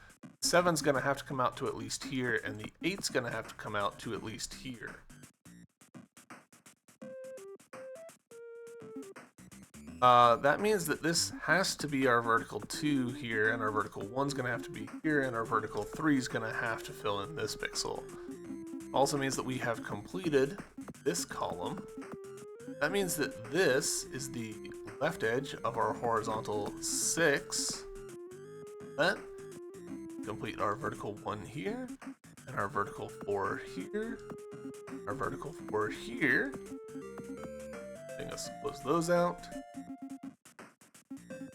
S1: 7's going to have to come out to at least here, and the 8's going to have to come out to at least here. That means that this has to be our vertical 2 here, and our vertical 1's going to have to be here, and our vertical 3 is going to have to fill in this pixel. Also means that we have completed this column. That means that this is the left edge of our horizontal 6. That complete our vertical 1 here, and our vertical 4 here, our vertical 4 here. Let's close those out.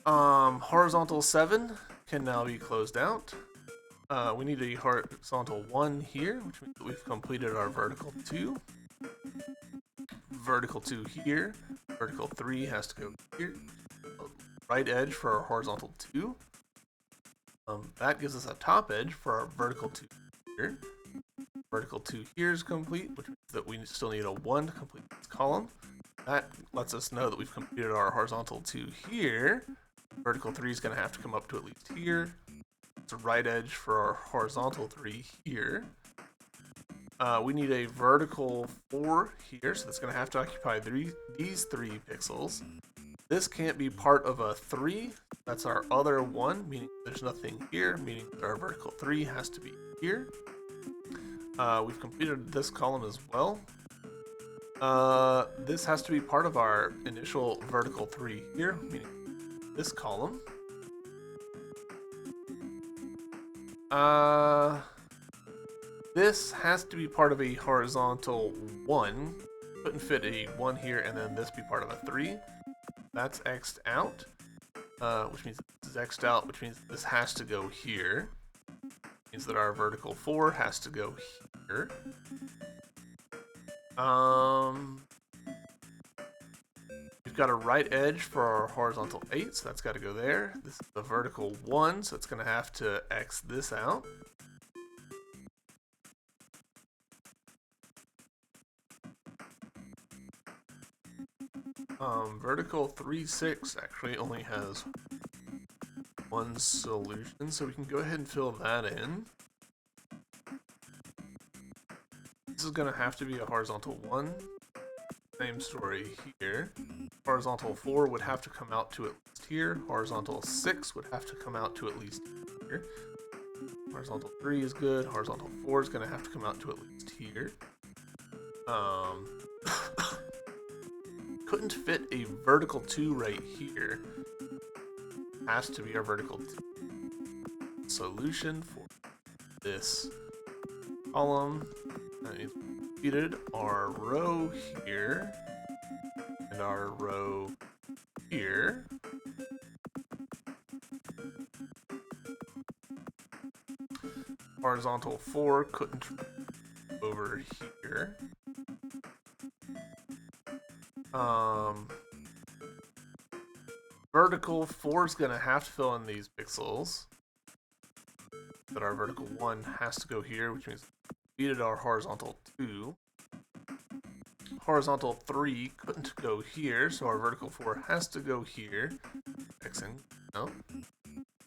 S1: Horizontal 7 can now be closed out. We need a horizontal 1 here, which means that we've completed our vertical 2. Vertical 2 here. Vertical 3 has to go here. Right edge for our horizontal 2. That gives us a top edge for our vertical 2 here. Vertical 2 here is complete, which means that we still need a 1 to complete this column. That lets us know that we've completed our horizontal 2 here. Vertical 3 is going to have to come up to at least here. It's a right edge for our horizontal 3 here. We need a vertical 4 here, so that's going to have to occupy these 3 pixels. This can't be part of a 3. That's our other 1, meaning there's nothing here, meaning that our vertical 3 has to be here. We've completed this column as well. This has to be part of our initial vertical 3 here, meaning this column. This has to be part of a horizontal 1. Couldn't fit a 1 here and then this be part of a 3. That's X'd out, which means this is X'd out, which means this has to go here. Means that our vertical 4 has to go here. We've got a right edge for our horizontal 8, so that's got to go there. This is the vertical 1, so it's going to have to X this out. Vertical 3, 6 actually only has one solution, so we can go ahead and fill that in. This is going to have to be a horizontal 1. Same story here. Horizontal 4 would have to come out to at least here. Horizontal 6 would have to come out to at least here. Horizontal 3 is good. Horizontal 4 is going to have to come out to at least here. Couldn't fit a vertical 2 right here. Has to be our vertical 2. Solution for this column that is completed our row here and our row here. Horizontal 4 couldn't over here. Vertical 4 is going to have to fill in these pixels. But our vertical 1 has to go here, which means we completed our horizontal 2. Horizontal 3 couldn't go here, so our vertical 4 has to go here. Xing, no.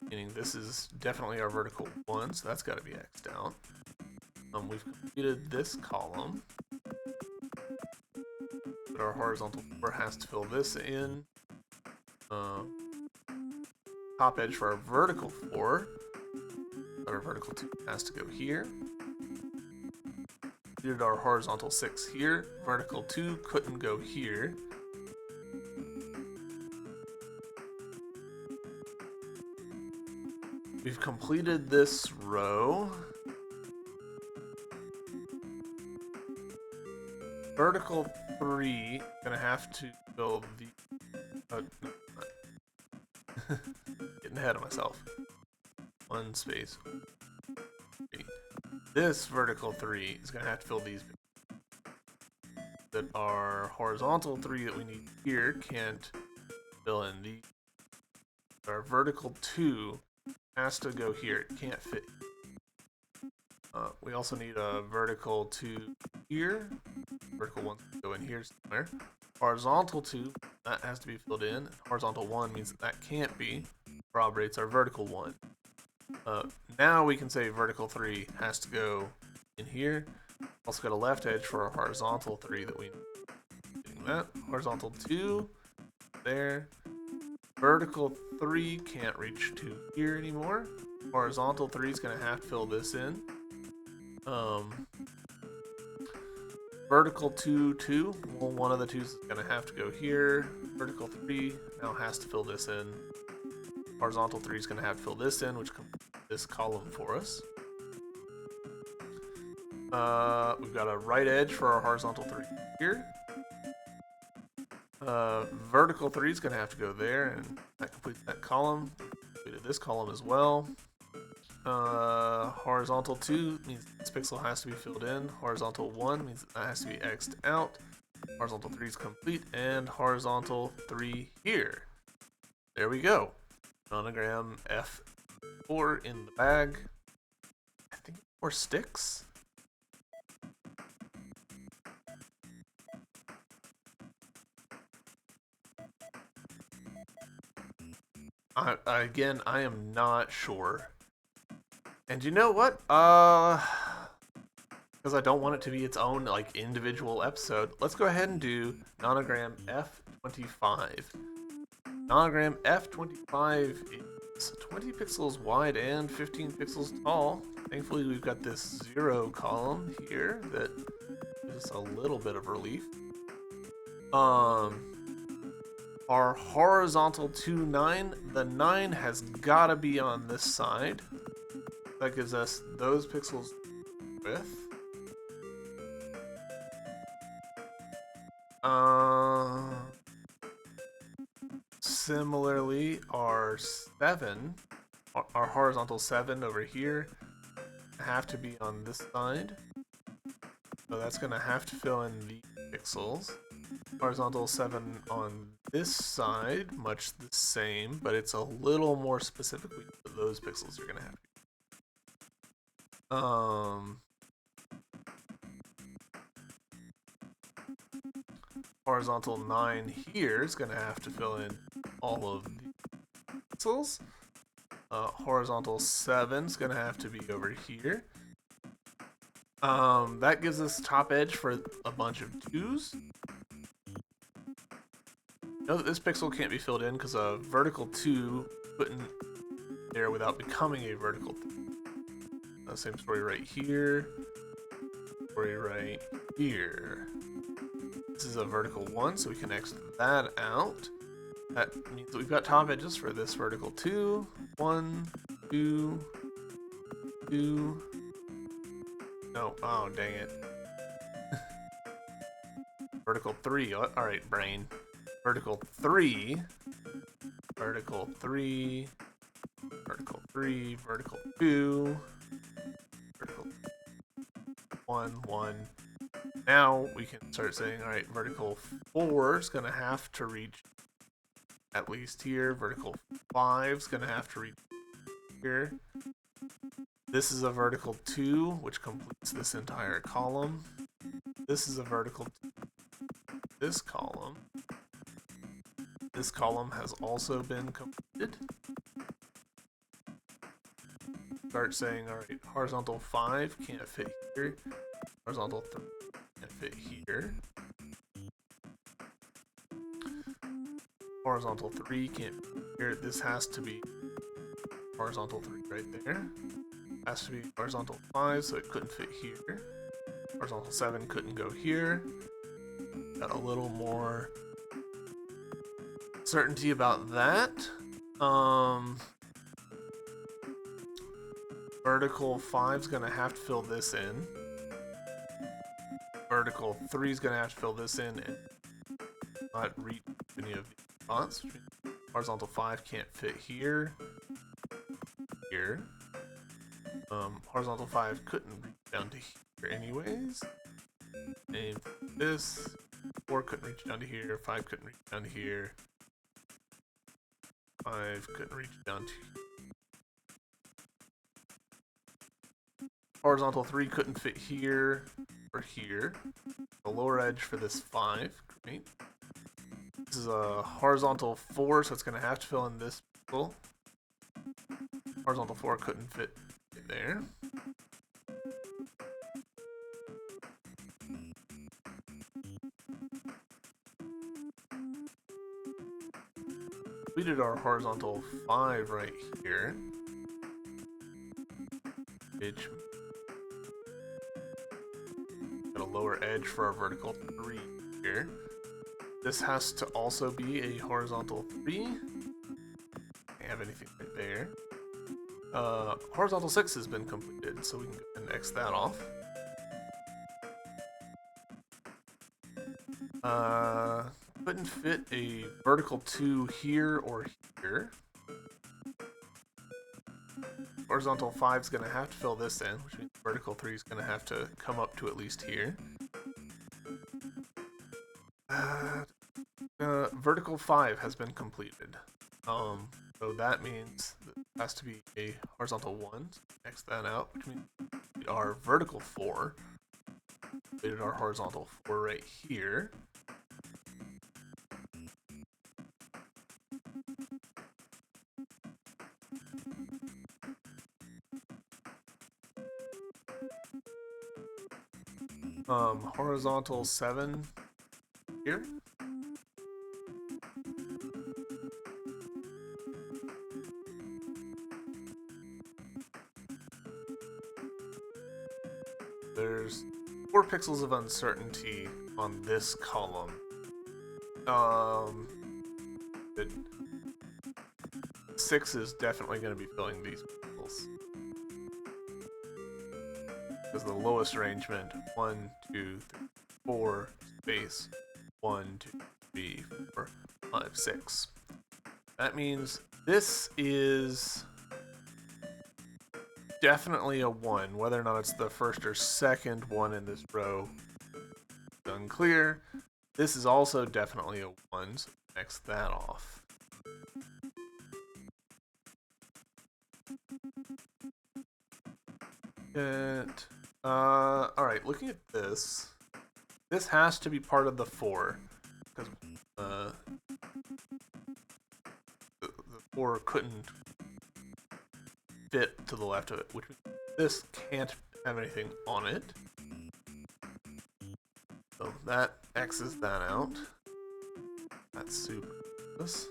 S1: Meaning this is definitely our vertical 1, so that's got to be X'd out. We've completed this column. But our horizontal 4 has to fill this in. Top edge for our vertical 4. Our vertical 2 has to go here. Did our horizontal 6 here. Vertical 2 couldn't go here. We've completed this row. Vertical 3 gonna have to fill the. Getting ahead of myself. One space. 3. This vertical 3 is gonna have to fill these. That our horizontal 3 that we need here can't fill in these. Our vertical 2 has to go here. It can't fit. We also need a vertical 2 here. Vertical 1 can go in here somewhere. Horizontal 2, that has to be filled in. Horizontal 1 means that can't be. Corroborates our vertical 1. Now we can say vertical 3 has to go in here. Also got a left edge for our horizontal 3 that we need. Getting that. Horizontal 2, there. Vertical 3 can't reach to here anymore. Horizontal 3 is going to have to fill this in. Vertical 2, 2. Well, one of the 2's is going to have to go here. Vertical 3 now has to fill this in. Horizontal 3 is going to have to fill this in, which completes this column for us. We've got a right edge for our horizontal 3 here. Vertical 3 is going to have to go there, and that completes that column. Completed this column as well. Horizontal 2 means this pixel has to be filled in. Horizontal 1 means that has to be X'd out. Horizontal 3 is complete, and horizontal 3 here. There we go. Nonogram F4 in the bag. I think 4 sticks. Again, I am not sure. And you know what? Because I don't want it to be its own like individual episode, let's go ahead and do Nonogram F25. Nonogram F25 is 20 pixels wide and 15 pixels tall. Thankfully, we've got this 0 column here that gives us a little bit of relief. Our horizontal 2, 9, the 9 has got to be on this side. That gives us those pixels width. Similarly, our 7, our horizontal 7 over here, have to be on this side. So that's going to have to fill in the pixels. Horizontal 7 on this side, much the same, but it's a little more specific. Those pixels are gonna have. Horizontal 9 here is gonna have to fill in all of the pixels. Horizontal 7 is gonna have to be over here. That gives us top edge for a bunch of 2s. Know that this pixel can't be filled in because a vertical 2 couldn't there without becoming a vertical 3. Same story right here. Story right here. This is a vertical 1, so we can X that out. That means that we've got top edges for this vertical 2. 1, 2, 2. No, oh dang it. Vertical 3. Alright, brain. Vertical 3. Vertical 3. Vertical 3. Vertical 2. Vertical 1, 1. Now we can start saying, alright, vertical 4 is going to have to reach at least here. Vertical 5 is going to have to reach here. This is a vertical 2, which completes this entire column. This is a vertical 2. This column. This column has also been completed. Start saying, alright, horizontal 5 can't fit here. Horizontal 3 can't fit here. Horizontal 3 can't fit here. This has to be horizontal 3 right there. Has to be horizontal 5, so it couldn't fit here. Horizontal 7 couldn't go here. Got a little more certainty about that. Vertical 5 is going to have to fill this in. Vertical 3 is going to have to fill this in and not reach any of these spots. Horizontal 5 can't fit here. Here. Horizontal 5 couldn't reach down to here anyways. And this 4 couldn't reach down to here. 5 couldn't reach down to here. 5 couldn't reach down to here. Horizontal 3 couldn't fit here or here. The lower edge for this 5. Great. This is a horizontal 4, so it's going to have to fill in this pixel. Horizontal 4 couldn't fit there. We did our horizontal 5 right here. Which got a lower edge for our vertical 3 here. This has to also be a horizontal 3. Can't have anything right there. Horizontal 6 has been completed, so we can go ahead and X that off. Couldn't fit a vertical 2 here or here. Horizontal 5 is going to have to fill this in, which means vertical 3 is going to have to come up to at least here. Vertical 5 has been completed. So that means that it has to be a horizontal 1. So X that out, which means our vertical 4. We did our horizontal 4 right here. Horizontal 7 here. There's 4 pixels of uncertainty on this column. 6 is definitely going to be filling these pixels. Because the lowest arrangement, 1, 2, 3, 4, space, 1, 2, 3, 4, 5, 6. That means this is definitely a 1, whether or not it's the first or second one in this row. It's unclear. This is also definitely a 1, so X that off. Alright, looking at this, this has to be part of the 4, because the 4 couldn't fit to the left of it, which this can't have anything on it. So that X's that out. That's super. This.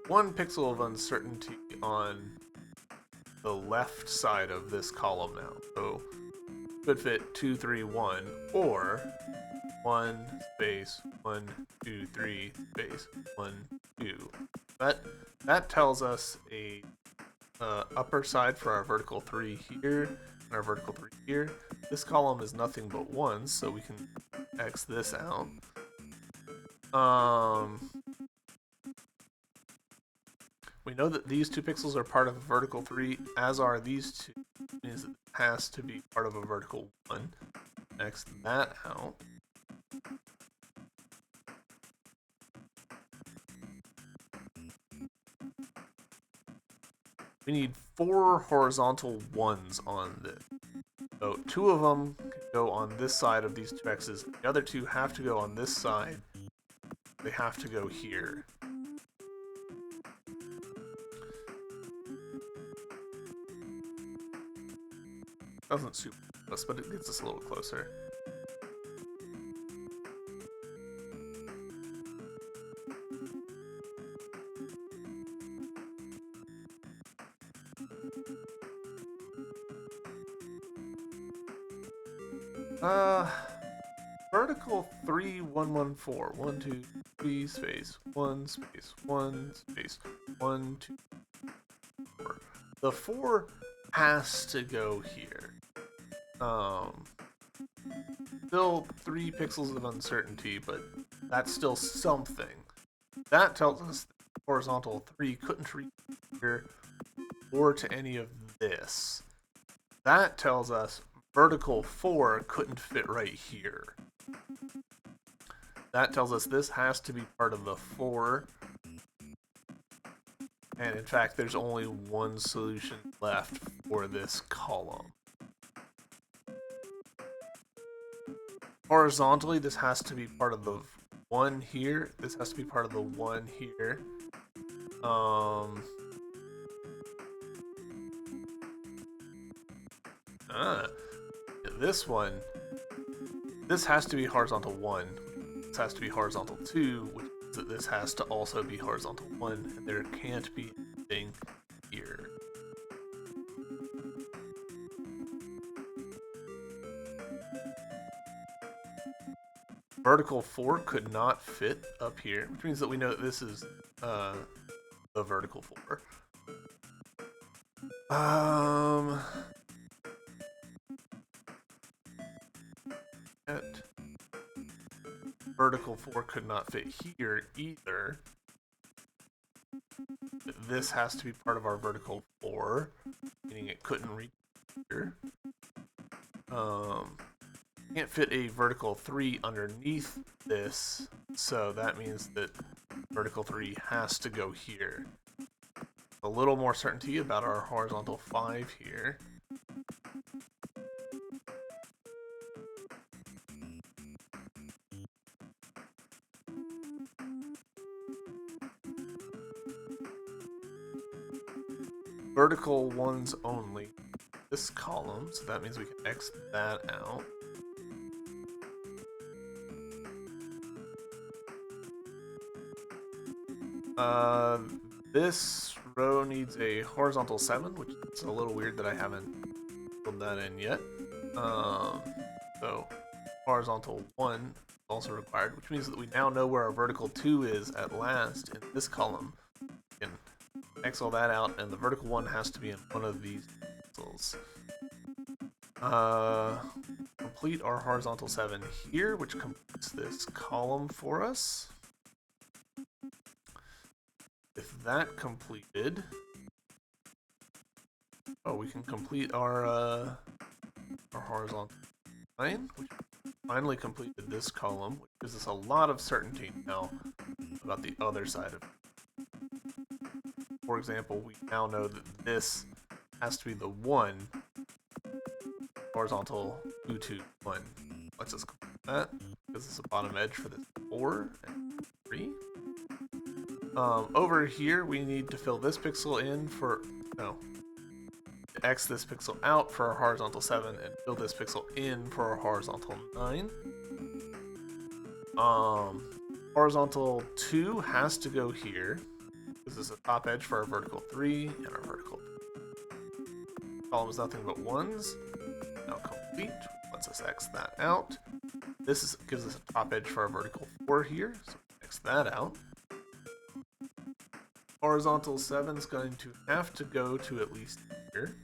S1: One pixel of uncertainty on the left side of this column now. So could fit 2, 3, 1, or 1 space 1, 2, 3 space 1, 2. That tells us a upper side for our vertical 3 here and our vertical 3 here. This column is nothing but 1, so we can X this out. We know that these 2 pixels are part of a vertical 3, as are these 2. It means it has to be part of a vertical 1. X that out. We need 4 horizontal 1s on this. So 2 of them can go on this side of these 2 X's. The other 2 have to go on this side. They have to go here. Doesn't suit us, but it gets us a little closer. Vertical 3, 1, 1, 4. 1, 2, 3 space 1 space 1 space 1, 2, 4. The 4 has to go here. Still 3 pixels of uncertainty, but that's still something. That tells us that horizontal 3 couldn't reach here or to any of this. That tells us vertical 4 couldn't fit right here. That tells us this has to be part of the 4. And in fact, there's only one solution left for this column. Horizontally, this has to be part of the 1 here. This has to be part of the 1 here. This one, this has to be horizontal 1. This has to be horizontal 2, which means that this has to also be horizontal 1, and there can't be anything here. Vertical 4 could not fit up here, which means that we know that this is the vertical 4. Vertical 4 could not fit here either. This has to be part of our vertical 4, meaning it couldn't reach here. Can't fit a vertical 3 underneath this, so that means that vertical 3 has to go here. A little more certainty about our horizontal 5 here. Vertical 1s only. This column, so that means we can X that out. This row needs a horizontal 7, which is a little weird that I haven't filled that in yet. So horizontal 1 is also required, which means that we now know where our vertical 2 is at last in this column. We can X all that out, and the vertical 1 has to be in one of these pixels. Complete our horizontal 7 here, which completes this column for us. that completed, we can complete our horizontal line, which finally completed this column, which gives us a lot of certainty now about the other side of it. For example, we now know that this has to be the 1, horizontal 2, 2, 1. Let's just complete that, because it's a bottom edge for this 4 and 3. Over here, we need to fill this pixel in for, X this pixel out for our horizontal 7 and fill this pixel in for our horizontal 9. Horizontal 2 has to go here. This is a top edge for our vertical 3 and our vertical 2. Column is nothing but 1s. Now complete. Let's us X that out. This gives us a top edge for our vertical 4 here, so X that out. Horizontal 7 is going to have to go to at least here.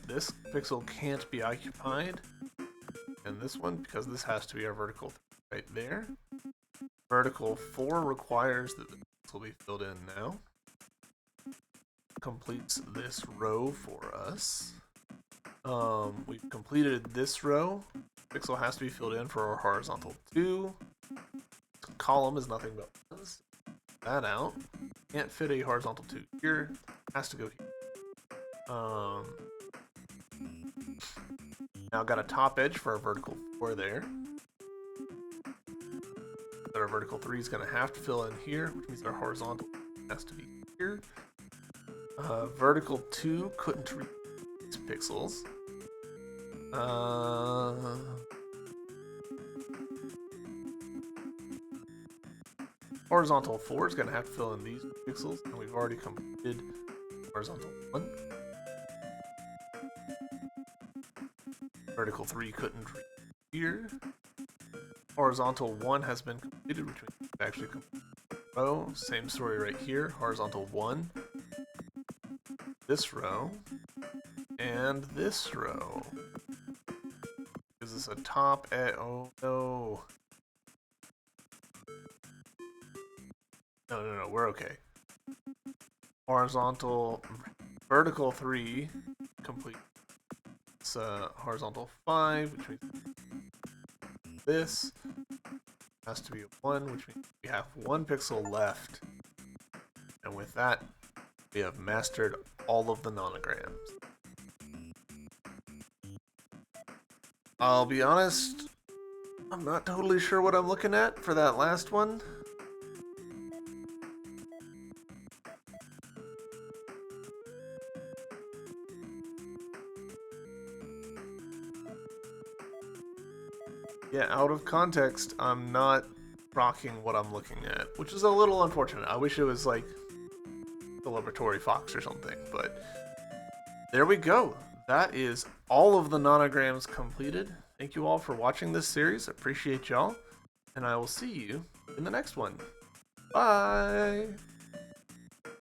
S1: This pixel can't be occupied, and this one, because this has to be our vertical 3 right there. Vertical 4 requires that this will be filled in now. Completes this row for us. We've completed this row. Pixel has to be filled in for our horizontal 2. Column is nothing but 1s. That out. Can't fit a horizontal 2 here. Has to go here. Now got a top edge for our vertical 4 there. But our vertical 3 is going to have to fill in here, which means our horizontal has to be here. Vertical 2 couldn't reach these pixels. Horizontal 4 is going to have to fill in these pixels, and we've already completed horizontal 1. Vertical 3 couldn't reach here. Horizontal 1 has been completed, which means we actually complete the row. Same story right here. Horizontal 1. This row. And this row. Is this a top edge? Oh no. No, we're okay. Horizontal, vertical 3 complete. It's horizontal 5, which means this has to be a 1, which means we have 1 pixel left. And with that, we have mastered all of the nonograms. I'll be honest, I'm not totally sure what I'm looking at for that last one. Yeah, out of context, I'm not rocking what I'm looking at, which is a little unfortunate. I wish it was like Celebratory Fox or something, but there we go. That is all of the nonograms completed. Thank you all for watching this series. Appreciate y'all, and I will see you in the next one. Bye!